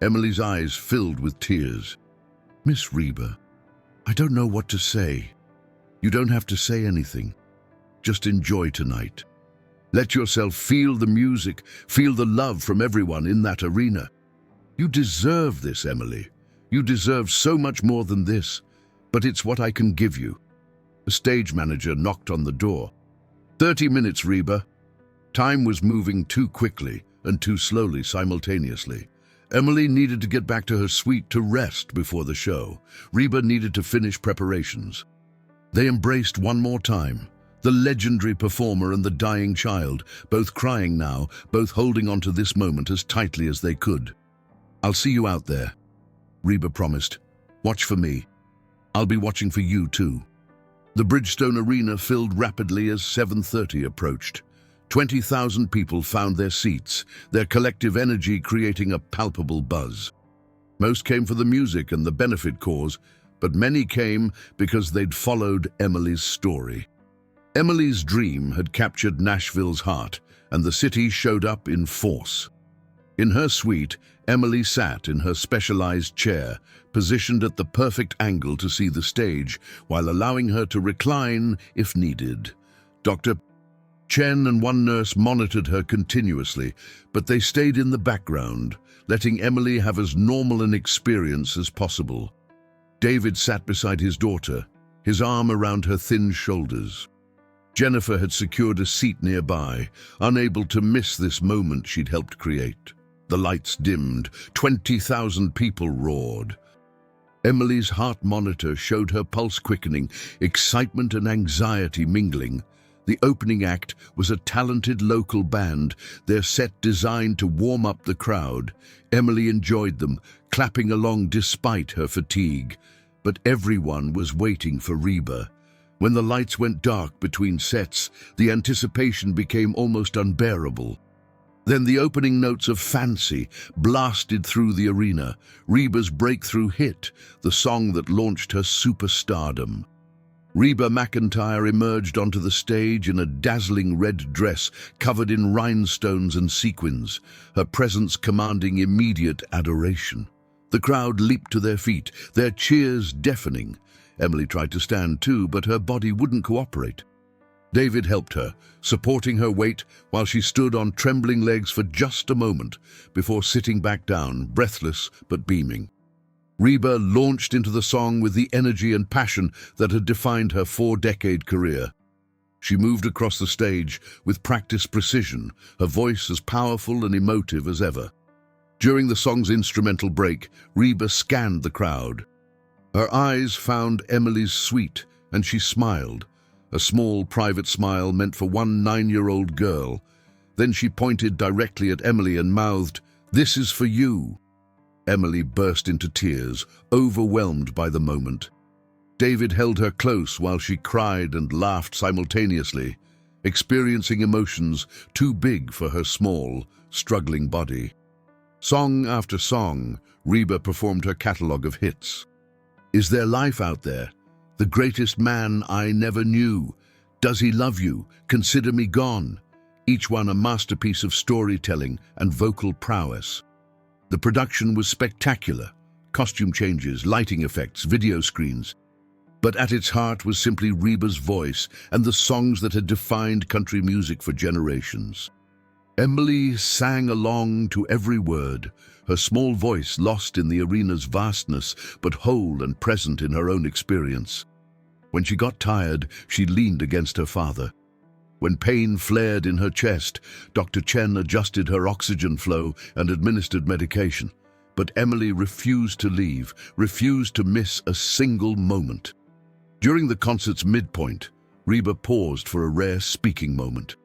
Emily's eyes filled with tears. "Miss Reba, I don't know what to say." "You don't have to say anything. Just enjoy tonight. Let yourself feel the music, feel the love from everyone in that arena. You deserve this, Emily. You deserve so much more than this, but it's what I can give you." The stage manager knocked on the door. 30 minutes, Reba." Time was moving too quickly and too slowly simultaneously. Emily needed to get back to her suite to rest before the show. Reba needed to finish preparations. They embraced one more time. The legendary performer and the dying child, both crying now, both holding on to this moment as tightly as they could. "I'll see you out there," Reba promised. "Watch for me. I'll be watching for you too." The Bridgestone Arena filled rapidly as 7:30 approached. 20,000 people found their seats, their collective energy creating a palpable buzz. Most came for the music and the benefit cause, but many came because they'd followed Emily's story. Emily's dream had captured Nashville's heart, and the city showed up in force. In her suite, Emily sat in her specialized chair, positioned at the perfect angle to see the stage, while allowing her to recline if needed. Dr. Chen and one nurse monitored her continuously, but they stayed in the background, letting Emily have as normal an experience as possible. David sat beside his daughter, his arm around her thin shoulders. Jennifer had secured a seat nearby, unable to miss this moment she'd helped create. The lights dimmed, 20,000 people roared. Emily's heart monitor showed her pulse quickening, excitement and anxiety mingling. The opening act was a talented local band, their set designed to warm up the crowd. Emily enjoyed them, clapping along despite her fatigue. But everyone was waiting for Reba. When the lights went dark between sets, the anticipation became almost unbearable. Then the opening notes of Fancy blasted through the arena, Reba's breakthrough hit, the song that launched her superstardom. Reba McEntire emerged onto the stage in a dazzling red dress covered in rhinestones and sequins, her presence commanding immediate adoration. The crowd leaped to their feet, their cheers deafening. Emily tried to stand too, but her body wouldn't cooperate. David helped her, supporting her weight while she stood on trembling legs for just a moment before sitting back down, breathless but beaming. Reba launched into the song with the energy and passion that had defined her 4-decade career. She moved across the stage with practiced precision, her voice as powerful and emotive as ever. During the song's instrumental break, Reba scanned the crowd. Her eyes found Emily's suite, and she smiled, a small private smile meant for one 9-year-old girl. Then she pointed directly at Emily and mouthed, "This is for you." Emily burst into tears, overwhelmed by the moment. David held her close while she cried and laughed simultaneously, experiencing emotions too big for her small, struggling body. Song after song, Reba performed her catalogue of hits. "Is There Life Out There?" "The Greatest Man I Never Knew," "Does He Love You?" "Consider Me Gone," each one a masterpiece of storytelling and vocal prowess. The production was spectacular, costume changes, lighting effects, video screens. But at its heart was simply Reba's voice and the songs that had defined country music for generations. Emily sang along to every word, her small voice lost in the arena's vastness, but whole and present in her own experience. When she got tired, she leaned against her father. When pain flared in her chest, Dr. Chen adjusted her oxygen flow and administered medication. But Emily refused to leave, refused to miss a single moment. During the concert's midpoint, Reba paused for a rare speaking moment.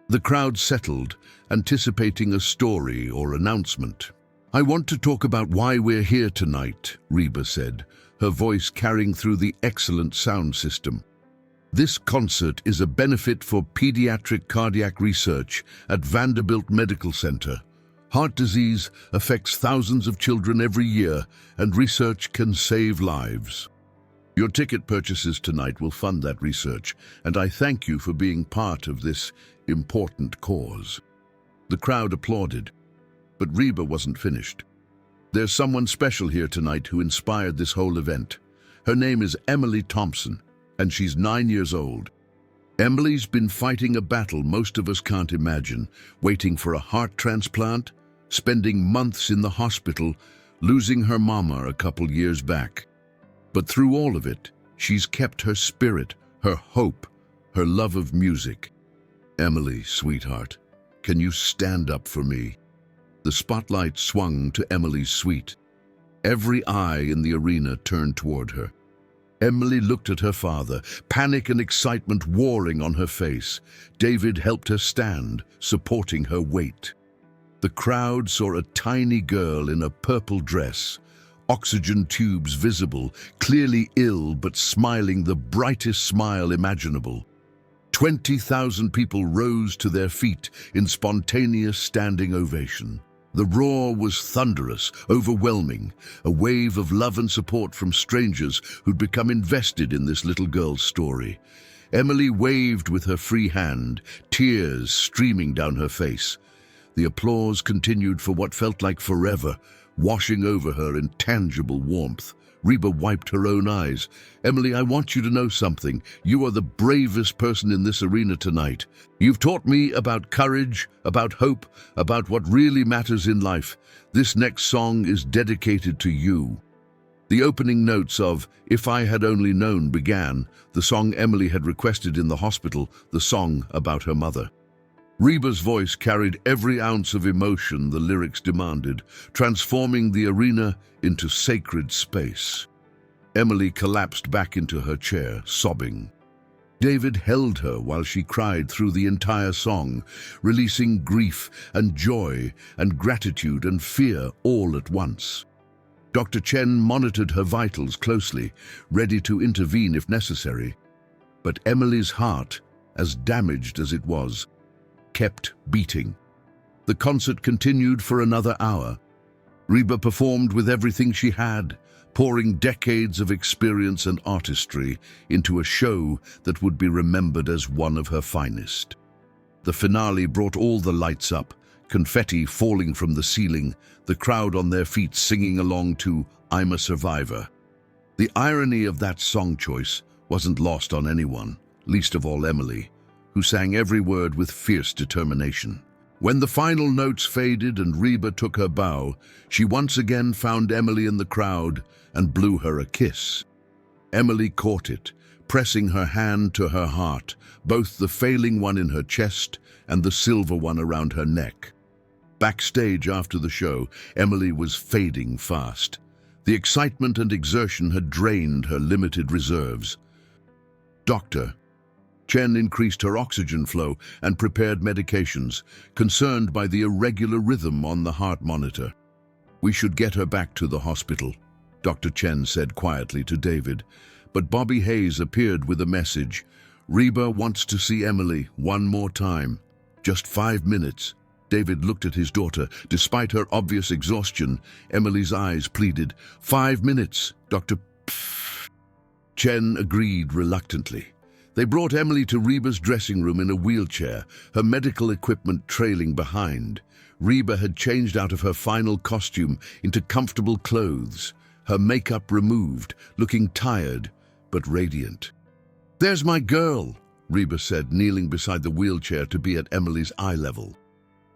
The crowd settled, anticipating a story or announcement. "I want to talk about why we're here tonight," Reba said, her voice carrying through the excellent sound system. "This concert is a benefit for pediatric cardiac research at Vanderbilt Medical Center. Heart disease affects thousands of children every year, and research can save lives. Your ticket purchases tonight will fund that research, and I thank you for being part of this important cause." The crowd applauded, but Reba wasn't finished. "There's someone special here tonight who inspired this whole event. Her name is Emily Thompson, and she's 9 years old. Emily's been fighting a battle most of us can't imagine, waiting for a heart transplant, spending months in the hospital, losing her mama a couple years back. But through all of it, she's kept her spirit, her hope, her love of music. Emily, sweetheart, can you stand up for me?" The spotlight swung to Emily's suite. Every eye in the arena turned toward her. Emily looked at her father, panic and excitement warring on her face. David helped her stand, supporting her weight. The crowd saw a tiny girl in a purple dress, oxygen tubes visible, clearly ill but smiling the brightest smile imaginable. 20,000 people rose to their feet in spontaneous standing ovation. The roar was thunderous, overwhelming, a wave of love and support from strangers who'd become invested in this little girl's story. Emily waved with her free hand, tears streaming down her face. The applause continued for what felt like forever, washing over her in tangible warmth. Reba wiped her own eyes. "Emily, I want you to know something. You are the bravest person in this arena tonight. You've taught me about courage, about hope, about what really matters in life. This next song is dedicated to you." The opening notes of "If I Had Only Known" began, the song Emily had requested in the hospital, the song about her mother. Reba's voice carried every ounce of emotion the lyrics demanded, transforming the arena into sacred space. Emily collapsed back into her chair, sobbing. David held her while she cried through the entire song, releasing grief and joy and gratitude and fear all at once. Dr. Chen monitored her vitals closely, ready to intervene if necessary. But Emily's heart, as damaged as it was, kept beating. The concert continued for another hour. Reba performed with everything she had, pouring decades of experience and artistry into a show that would be remembered as one of her finest. The finale brought all the lights up, confetti falling from the ceiling, the crowd on their feet singing along to "I'm a Survivor." The irony of that song choice wasn't lost on anyone, least of all Emily, who sang every word with fierce determination. When the final notes faded and Reba took her bow, she once again found Emily in the crowd and blew her a kiss. Emily caught it, pressing her hand to her heart, both the failing one in her chest and the silver one around her neck. Backstage after the show, Emily was fading fast. The excitement and exertion had drained her limited reserves. "Doctor," Chen increased her oxygen flow and prepared medications, concerned by the irregular rhythm on the heart monitor. "We should get her back to the hospital," Dr. Chen said quietly to David. But Bobby Hayes appeared with a message. "Reba wants to see Emily one more time. Just 5 minutes." David looked at his daughter. Despite her obvious exhaustion, Emily's eyes pleaded. 5 minutes, Dr. Chen agreed reluctantly. They brought Emily to Reba's dressing room in a wheelchair, her medical equipment trailing behind. Reba had changed out of her final costume into comfortable clothes, her makeup removed, looking tired but radiant. "There's my girl," Reba said, kneeling beside the wheelchair to be at Emily's eye level.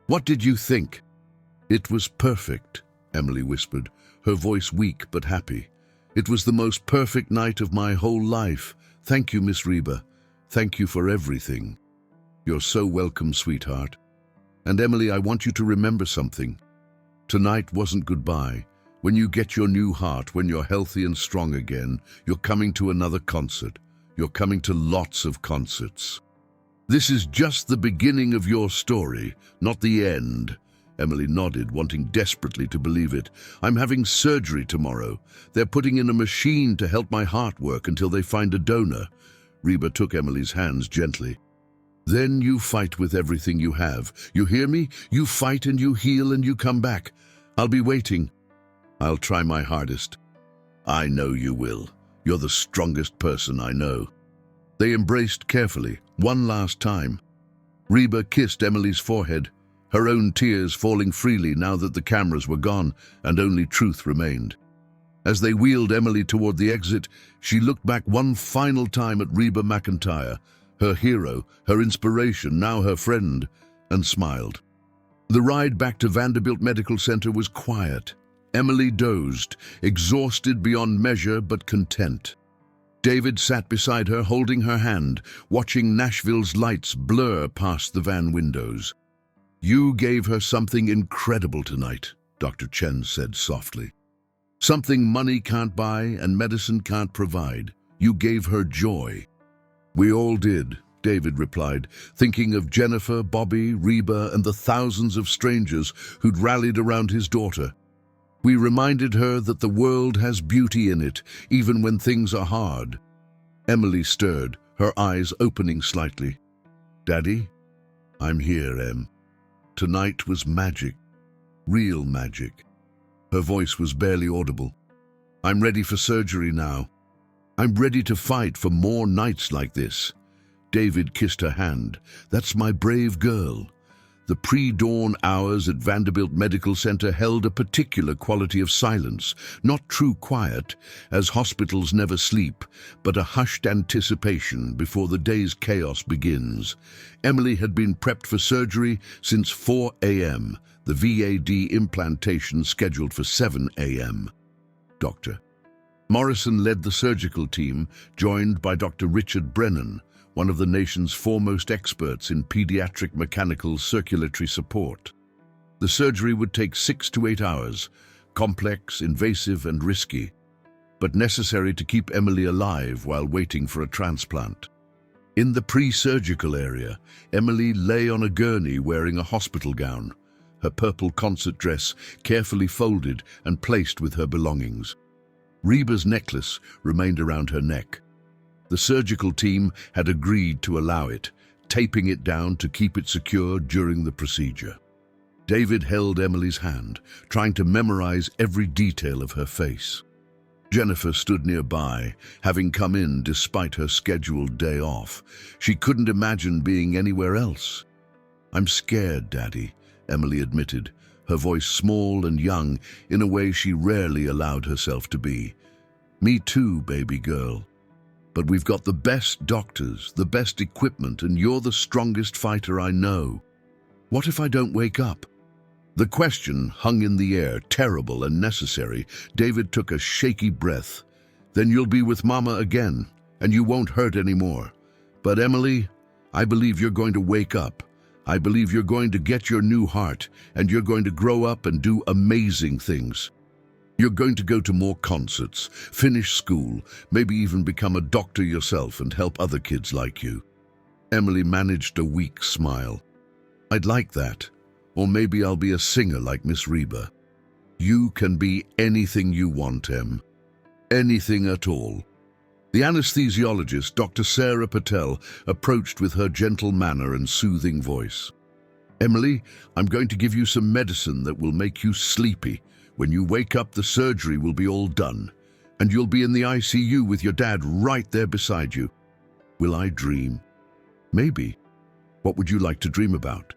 "What did you think?" "It was perfect," Emily whispered, her voice weak but happy. "It was the most perfect night of my whole life. Thank you, Miss Reba. Thank you for everything." "You're so welcome, sweetheart. And Emily, I want you to remember something. Tonight wasn't goodbye. When you get your new heart, when you're healthy and strong again, you're coming to another concert. You're coming to lots of concerts. This is just the beginning of your story, not the end. Emily nodded, wanting desperately to believe it. I'm having surgery tomorrow. They're putting in a machine to help my heart work until they find a donor. Reba took Emily's hands gently. Then you fight with everything you have. You hear me? You fight and you heal and you come back. I'll be waiting. I'll try my hardest. I know you will. You're the strongest person I know. They embraced carefully, one last time. Reba kissed Emily's forehead, her own tears falling freely now that the cameras were gone and only truth remained. As they wheeled Emily toward the exit, she looked back one final time at Reba McEntire, her hero, her inspiration, now her friend, and smiled. The ride back to Vanderbilt Medical Center was quiet. Emily dozed, exhausted beyond measure but content. David sat beside her, holding her hand, watching Nashville's lights blur past the van windows. You gave her something incredible tonight, Dr. Chen said softly. Something money can't buy and medicine can't provide. You gave her joy. We all did, David replied, thinking of Jennifer, Bobby, Reba, and the thousands of strangers who'd rallied around his daughter. We reminded her that the world has beauty in it, even when things are hard. Emily stirred, her eyes opening slightly. Daddy, I'm here, Em. Tonight was magic, real magic. Her voice was barely audible. I'm ready for surgery now. I'm ready to fight for more nights like this. David kissed her hand. That's my brave girl. The pre-dawn hours at Vanderbilt Medical Center held a particular quality of silence, not true quiet, as hospitals never sleep, but a hushed anticipation before the day's chaos begins. Emily had been prepped for surgery since 4 a.m., the VAD implantation scheduled for 7 a.m. Dr. Morrison led the surgical team, joined by Dr. Richard Brennan, one of the nation's foremost experts in pediatric mechanical circulatory support. The surgery would take 6 to 8 hours, complex, invasive, and risky, but necessary to keep Emily alive while waiting for a transplant. In the pre-surgical area, Emily lay on a gurney wearing a hospital gown, her purple concert dress carefully folded and placed with her belongings. Reba's necklace remained around her neck. The surgical team had agreed to allow it, taping it down to keep it secure during the procedure. David held Emily's hand, trying to memorize every detail of her face. Jennifer stood nearby, having come in despite her scheduled day off. She couldn't imagine being anywhere else. I'm scared, Daddy, Emily admitted, her voice small and young in a way she rarely allowed herself to be. Me too, baby girl. But we've got the best doctors, the best equipment, and you're the strongest fighter I know. What if I don't wake up? The question hung in the air, terrible and necessary. David took a shaky breath. Then you'll be with Mama again, and you won't hurt anymore. But Emily, I believe you're going to wake up. I believe you're going to get your new heart, and you're going to grow up and do amazing things. You're going to go to more concerts, finish school, maybe even become a doctor yourself and help other kids like you. Emily managed a weak smile. I'd like that. Or maybe I'll be a singer like Miss Reba. You can be anything you want, Em. Anything at all. The anesthesiologist, Dr. Reba Patel, approached with her gentle manner and soothing voice. Emily, I'm going to give you some medicine that will make you sleepy. When you wake up, the surgery will be all done, and you'll be in the ICU with your dad right there beside you. Will I dream? Maybe. What would you like to dream about?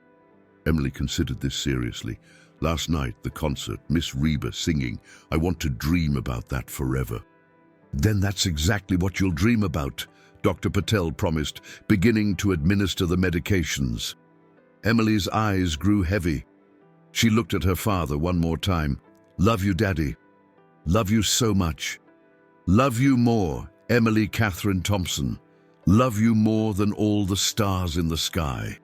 Emily considered this seriously. Last night, the concert, Miss Reba singing, I want to dream about that forever. Then that's exactly what you'll dream about, Dr. Patel promised, beginning to administer the medications. Emily's eyes grew heavy. She looked at her father one more time. Love you, Daddy. Love you so much. Love you more, Emily Catherine Thompson. Love you more than all the stars in the sky.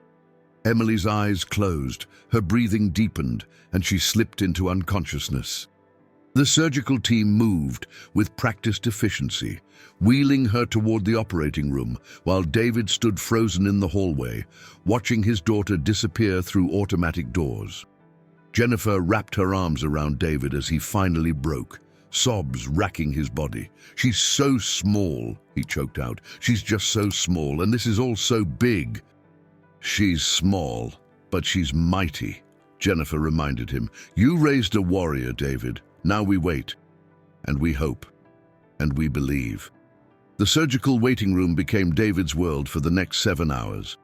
Emily's eyes closed, her breathing deepened, and she slipped into unconsciousness. The surgical team moved with practiced efficiency, wheeling her toward the operating room, while David stood frozen in the hallway, watching his daughter disappear through automatic doors. Jennifer wrapped her arms around David as he finally broke, sobs racking his body. "She's so small," he choked out. "She's just so small, and this is all so big." "She's small, but she's mighty," Jennifer reminded him. "You raised a warrior, David. Now we wait, and we hope, and we believe." The surgical waiting room became David's world for the next 7 hours.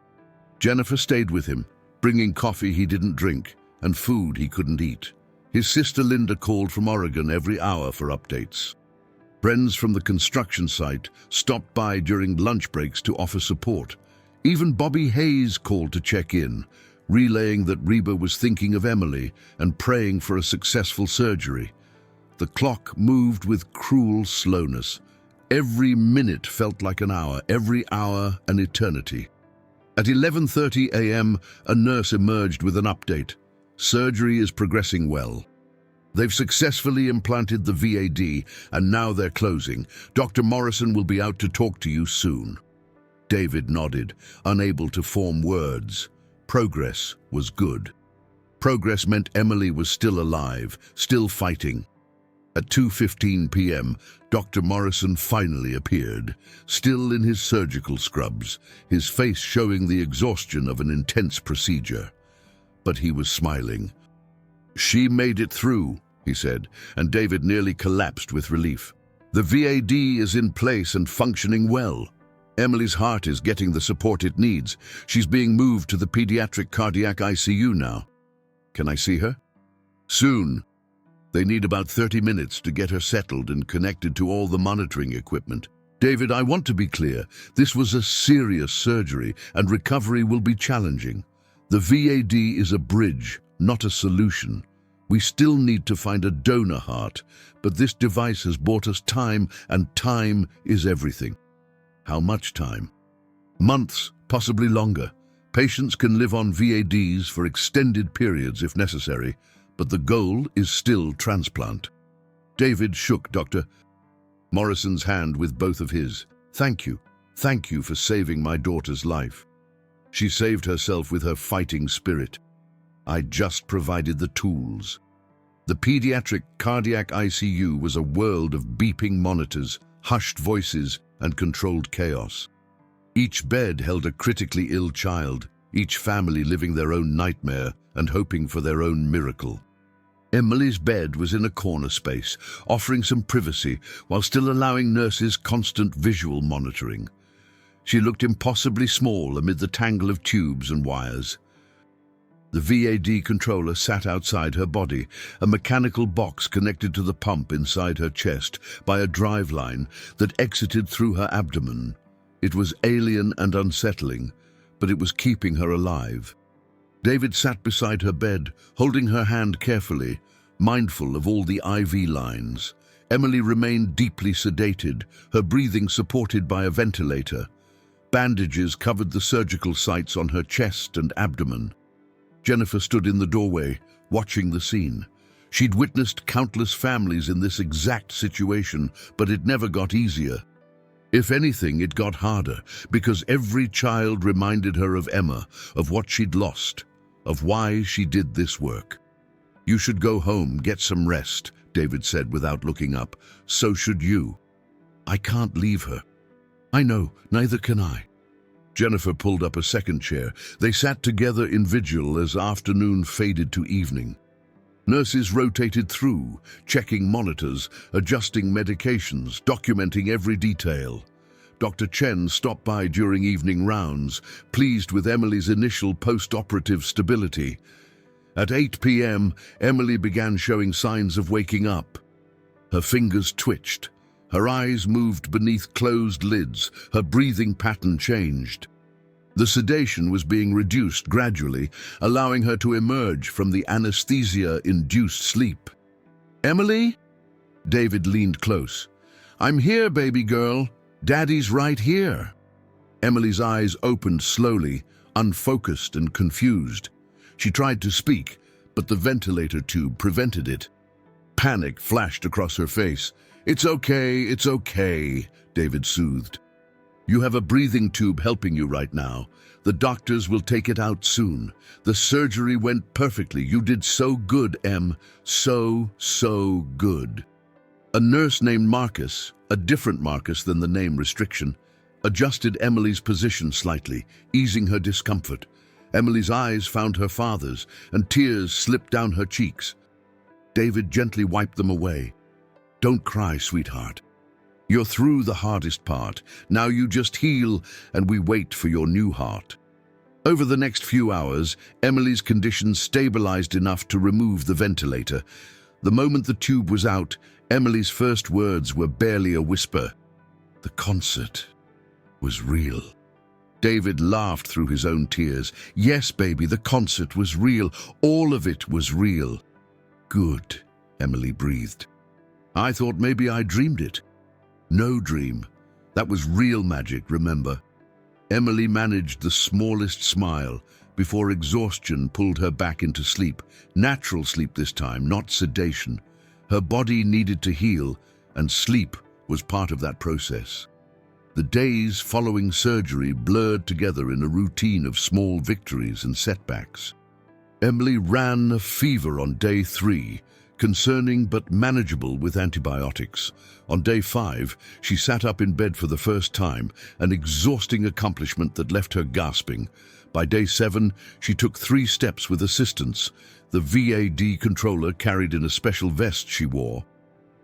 Jennifer stayed with him, bringing coffee he didn't drink and food he couldn't eat. His sister Linda called from Oregon every hour for updates. Friends from the construction site stopped by during lunch breaks to offer support. Even Bobby Hayes called to check in, relaying that Reba was thinking of Emily and praying for a successful surgery. The clock moved with cruel slowness. Every minute felt like an hour, every hour an eternity. At 11:30 a.m., a nurse emerged with an update. "Surgery is progressing well. They've successfully implanted the VAD, and now they're closing. Dr. Morrison will be out to talk to you soon." David nodded, unable to form words. Progress was good. Progress meant Emily was still alive, still fighting. At 2:15 p.m., Dr. Morrison finally appeared, still in his surgical scrubs, his face showing the exhaustion of an intense procedure. But he was smiling. "She made it through," he said, and David nearly collapsed with relief. "The VAD is in place and functioning well. Emily's heart is getting the support it needs. She's being moved to the pediatric cardiac ICU now. Can I see her?" "Soon. They need about 30 minutes to get her settled and connected to all the monitoring equipment." "David, I want to be clear. This was a serious surgery, and recovery will be challenging. The VAD is a bridge, not a solution. We still need to find a donor heart, but this device has bought us time, and time is everything." "How much time?" "Months, possibly longer. Patients can live on VADs for extended periods if necessary, but the goal is still transplant." David shook Dr. Morrison's hand with both of his. "Thank you. Thank you for saving my daughter's life. She saved herself with her fighting spirit. I just provided the tools." The pediatric cardiac ICU was a world of beeping monitors, hushed voices, and controlled chaos. Each bed held a critically ill child, each family living their own nightmare and hoping for their own miracle. Emily's bed was in a corner space, offering some privacy while still allowing nurses constant visual monitoring. She looked impossibly small amid the tangle of tubes and wires. The VAD controller sat outside her body, a mechanical box connected to the pump inside her chest by a drive line that exited through her abdomen. It was alien and unsettling, but it was keeping her alive. David sat beside her bed, holding her hand carefully, mindful of all the IV lines. Emily remained deeply sedated, her breathing supported by a ventilator. Bandages covered the surgical sites on her chest and abdomen. Jennifer stood in the doorway, watching the scene. She'd witnessed countless families in this exact situation, but it never got easier. If anything, it got harder, because every child reminded her of Emma, of what she'd lost, of why she did this work. "You should go home, get some rest," David said without looking up. "So should you." "I can't leave her." "I know, neither can I." Jennifer pulled up a second chair. They sat together in vigil as afternoon faded to evening. Nurses rotated through, checking monitors, adjusting medications, documenting every detail. Dr. Chen stopped by during evening rounds, pleased with Emily's initial post-operative stability. At 8 p.m., Emily began showing signs of waking up. Her fingers twitched. Her eyes moved beneath closed lids. Her breathing pattern changed. The sedation was being reduced gradually, allowing her to emerge from the anesthesia-induced sleep. "Emily?" David leaned close. "I'm here, baby girl. Daddy's right here." Emily's eyes opened slowly, unfocused and confused. She tried to speak, but the ventilator tube prevented it. Panic flashed across her face. It's okay, David soothed. You have a breathing tube helping you right now. The doctors will take it out soon. The surgery went perfectly. You did so good, Em. So good. A nurse named Marcus, a different Marcus than the name restriction, adjusted Emily's position slightly, easing her discomfort. Emily's eyes found her father's, and tears slipped down her cheeks. David gently wiped them away. Don't cry, sweetheart. You're through the hardest part. Now you just heal, and we wait for your new heart. Over the next few hours, Emily's condition stabilized enough to remove the ventilator. The moment the tube was out, Emily's first words were barely a whisper. The concert was real. David laughed through his own tears. Yes, baby, the concert was real. All of it was real. Good, Emily breathed. I thought maybe I dreamed it. No dream. That was real magic, remember? Emily managed the smallest smile before exhaustion pulled her back into sleep. Natural sleep this time, not sedation. Her body needed to heal, and sleep was part of that process. The days following surgery blurred together in a routine of small victories and setbacks. Emily ran a fever on day 3, concerning but manageable with antibiotics. On day 5, she sat up in bed for the first time, an exhausting accomplishment that left her gasping. By day 7, she took 3 steps with assistance, the VAD controller carried in a special vest she wore.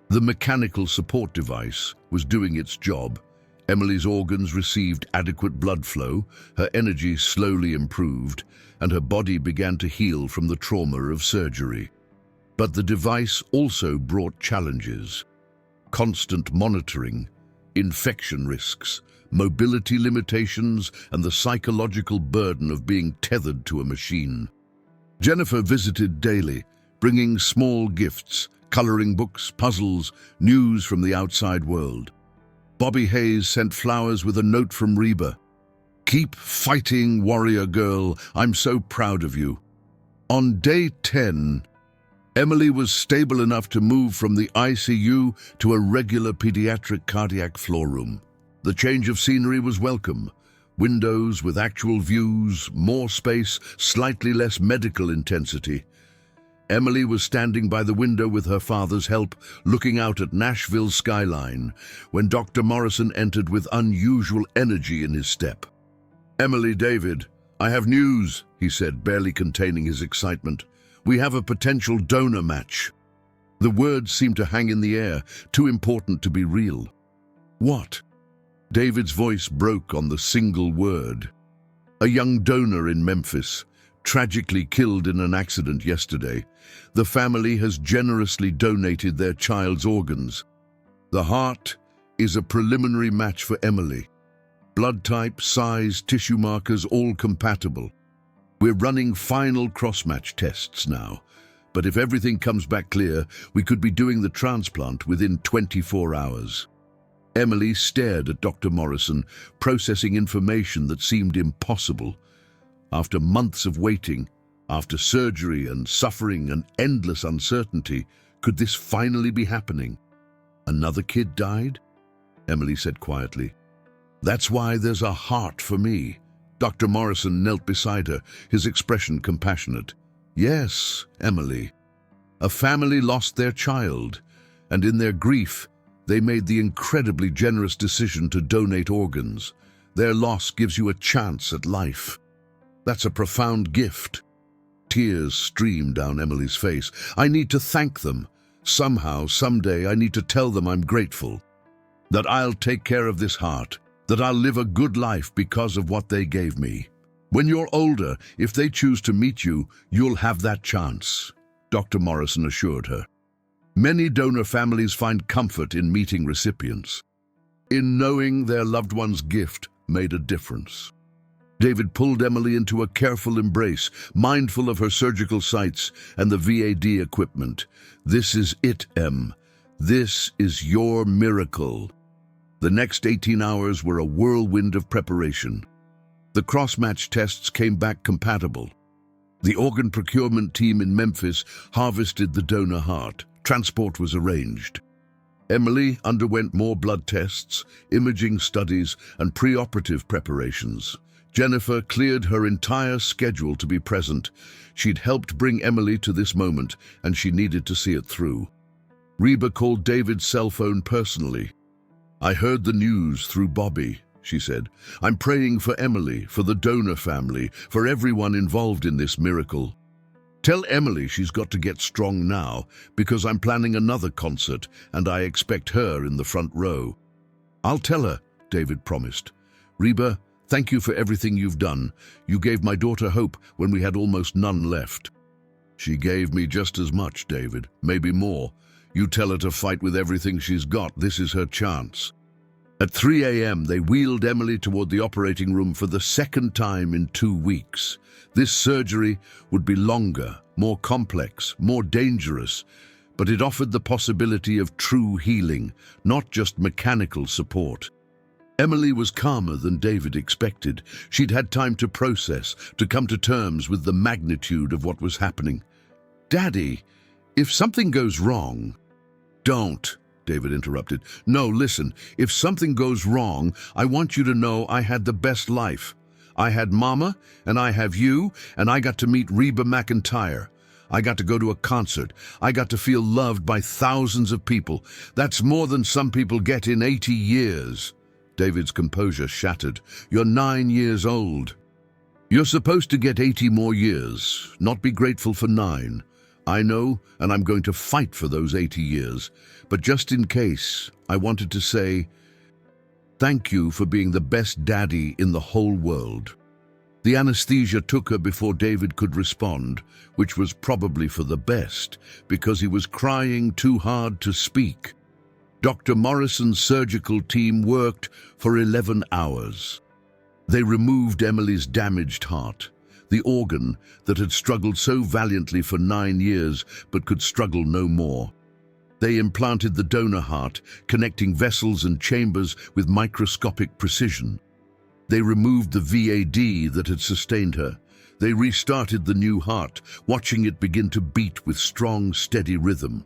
The mechanical support device was doing its job. Emily's organs received adequate blood flow, her energy slowly improved, and her body began to heal from the trauma of surgery. But the device also brought challenges. Constant monitoring, infection risks, mobility limitations, and the psychological burden of being tethered to a machine. Jennifer visited daily, bringing small gifts, coloring books, puzzles, news from the outside world. Bobby Hayes sent flowers with a note from Reba. Keep fighting, warrior girl. I'm so proud of you. On day 10, Emily was stable enough to move from the ICU to a regular pediatric cardiac floor room. The change of scenery was welcome. Windows with actual views, more space, slightly less medical intensity. Emily was standing by the window with her father's help, looking out at Nashville's skyline, when Dr. Morrison entered with unusual energy in his step. Emily, David, I have news, he said, barely containing his excitement. We have a potential donor match. The words seemed to hang in the air, too important to be real. What? David's voice broke on the single word. A young donor in Memphis, tragically killed in an accident yesterday. The family has generously donated their child's organs. The heart is a preliminary match for Emily. Blood type, size, tissue markers, all compatible. We're running final cross-match tests now, but if everything comes back clear, we could be doing the transplant within 24 hours. Emily stared at Dr. Morrison, processing information that seemed impossible. After months of waiting, after surgery and suffering and endless uncertainty, could this finally be happening? Another kid died? Emily said quietly. That's why there's a heart for me. Dr. Morrison knelt beside her, his expression compassionate. Yes, Emily. A family lost their child, and in their grief, they made the incredibly generous decision to donate organs. Their loss gives you a chance at life. That's a profound gift. Tears streamed down Emily's face. I need to thank them. Somehow, someday, I need to tell them I'm grateful. That I'll take care of this heart. That I'll live a good life because of what they gave me. When you're older, if they choose to meet you, you'll have that chance, Dr. Morrison assured her. Many donor families find comfort in meeting recipients, in knowing their loved one's gift made a difference. David pulled Emily into a careful embrace, mindful of her surgical sites and the VAD equipment. This is it, Em. This is your miracle. The next 18 hours were a whirlwind of preparation. The cross-match tests came back compatible. The organ procurement team in Memphis harvested the donor heart, Transport was arranged. Emily underwent more blood tests, imaging studies, and preoperative preparations. Jennifer cleared her entire schedule to be present. She'd helped bring Emily to this moment, and she needed to see it through. Reba called David's cell phone personally. "I heard the news through Bobby," she said. "I'm praying for Emily, for the donor family, for everyone involved in this miracle. Tell Emily she's got to get strong now, because I'm planning another concert and I expect her in the front row." "I'll tell her," David promised. "Reba, thank you for everything you've done. You gave my daughter hope when we had almost none left." "She gave me just as much, David, maybe more. You tell her to fight with everything she's got. This is her chance." At 3 a.m., they wheeled Emily toward the operating room for the second time in 2 weeks. This surgery would be longer, more complex, more dangerous, but it offered the possibility of true healing, not just mechanical support. Emily was calmer than David expected. She'd had time to process, to come to terms with the magnitude of what was happening. "Daddy, if something goes wrong..." "Don't," David interrupted. "No, listen, if something goes wrong, I want you to know I had the best life. I had Mama, and I have you, and I got to meet Reba McEntire. I got to go to a concert. I got to feel loved by thousands of people. That's more than some people get in 80 years. David's composure shattered. "You're 9 years old. You're supposed to get 80 more years, not be grateful for 9. I know, and I'm going to fight for those 80 years. But just in case, I wanted to say, thank you for being the best daddy in the whole world." The anesthesia took her before David could respond, which was probably for the best, because he was crying too hard to speak. Dr. Morrison's surgical team worked for 11 hours. They removed Emily's damaged heart, the organ that had struggled so valiantly for 9 years but could struggle no more. They implanted the donor heart, connecting vessels and chambers with microscopic precision. They removed the VAD that had sustained her. They restarted the new heart, watching it begin to beat with strong, steady rhythm.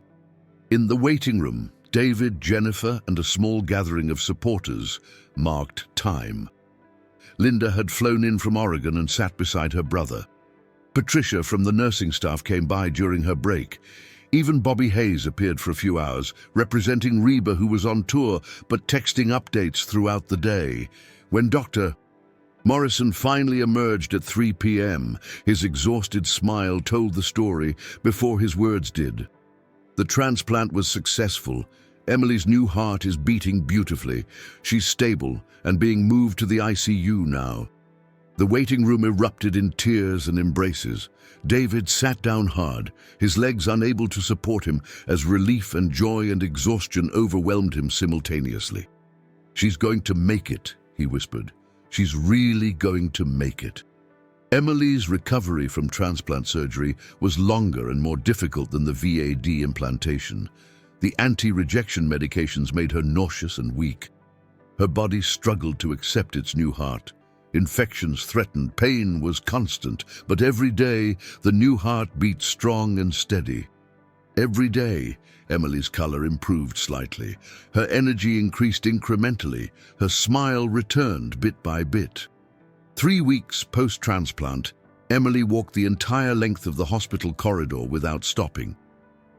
In the waiting room, David, Jennifer, and a small gathering of supporters marked time. Linda had flown in from Oregon and sat beside her brother. Patricia from the nursing staff came by during her break. Even Bobby Hayes appeared for a few hours, representing Reba, who was on tour but texting updates throughout the day. When Dr. Morrison finally emerged at 3 p.m., his exhausted smile told the story before his words did. The transplant was successful. Emily's new heart is beating beautifully. She's stable and being moved to the ICU now. The waiting room erupted in tears and embraces. David sat down hard, his legs unable to support him as relief and joy and exhaustion overwhelmed him simultaneously. "She's going to make it," he whispered. "She's really going to make it." Emily's recovery from transplant surgery was longer and more difficult than the VAD implantation. The anti-rejection medications made her nauseous and weak. Her body struggled to accept its new heart. Infections threatened, pain was constant, but every day the new heart beat strong and steady. Every day, Emily's color improved slightly. Her energy increased incrementally. Her smile returned bit by bit. 3 weeks post-transplant, Emily walked the entire length of the hospital corridor without stopping.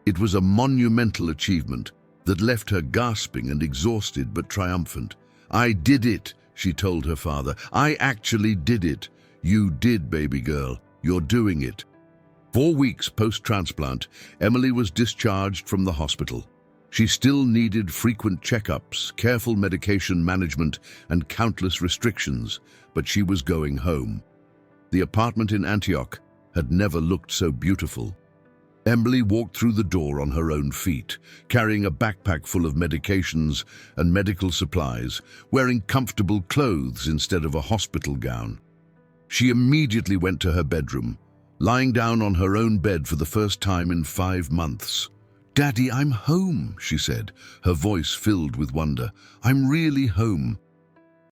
It was a monumental achievement that left her gasping and exhausted but triumphant. "I did it," she told her father. "I actually did it." "You did, baby girl. You're doing it." 4 weeks post-transplant, Emily was discharged from the hospital. She still needed frequent checkups, careful medication management, and countless restrictions, but she was going home. The apartment in Antioch had never looked so beautiful. Emily walked through the door on her own feet, carrying a backpack full of medications and medical supplies, wearing comfortable clothes instead of a hospital gown. She immediately went to her bedroom, lying down on her own bed for the first time in 5 months. "Daddy, I'm home," she said, her voice filled with wonder. "I'm really home."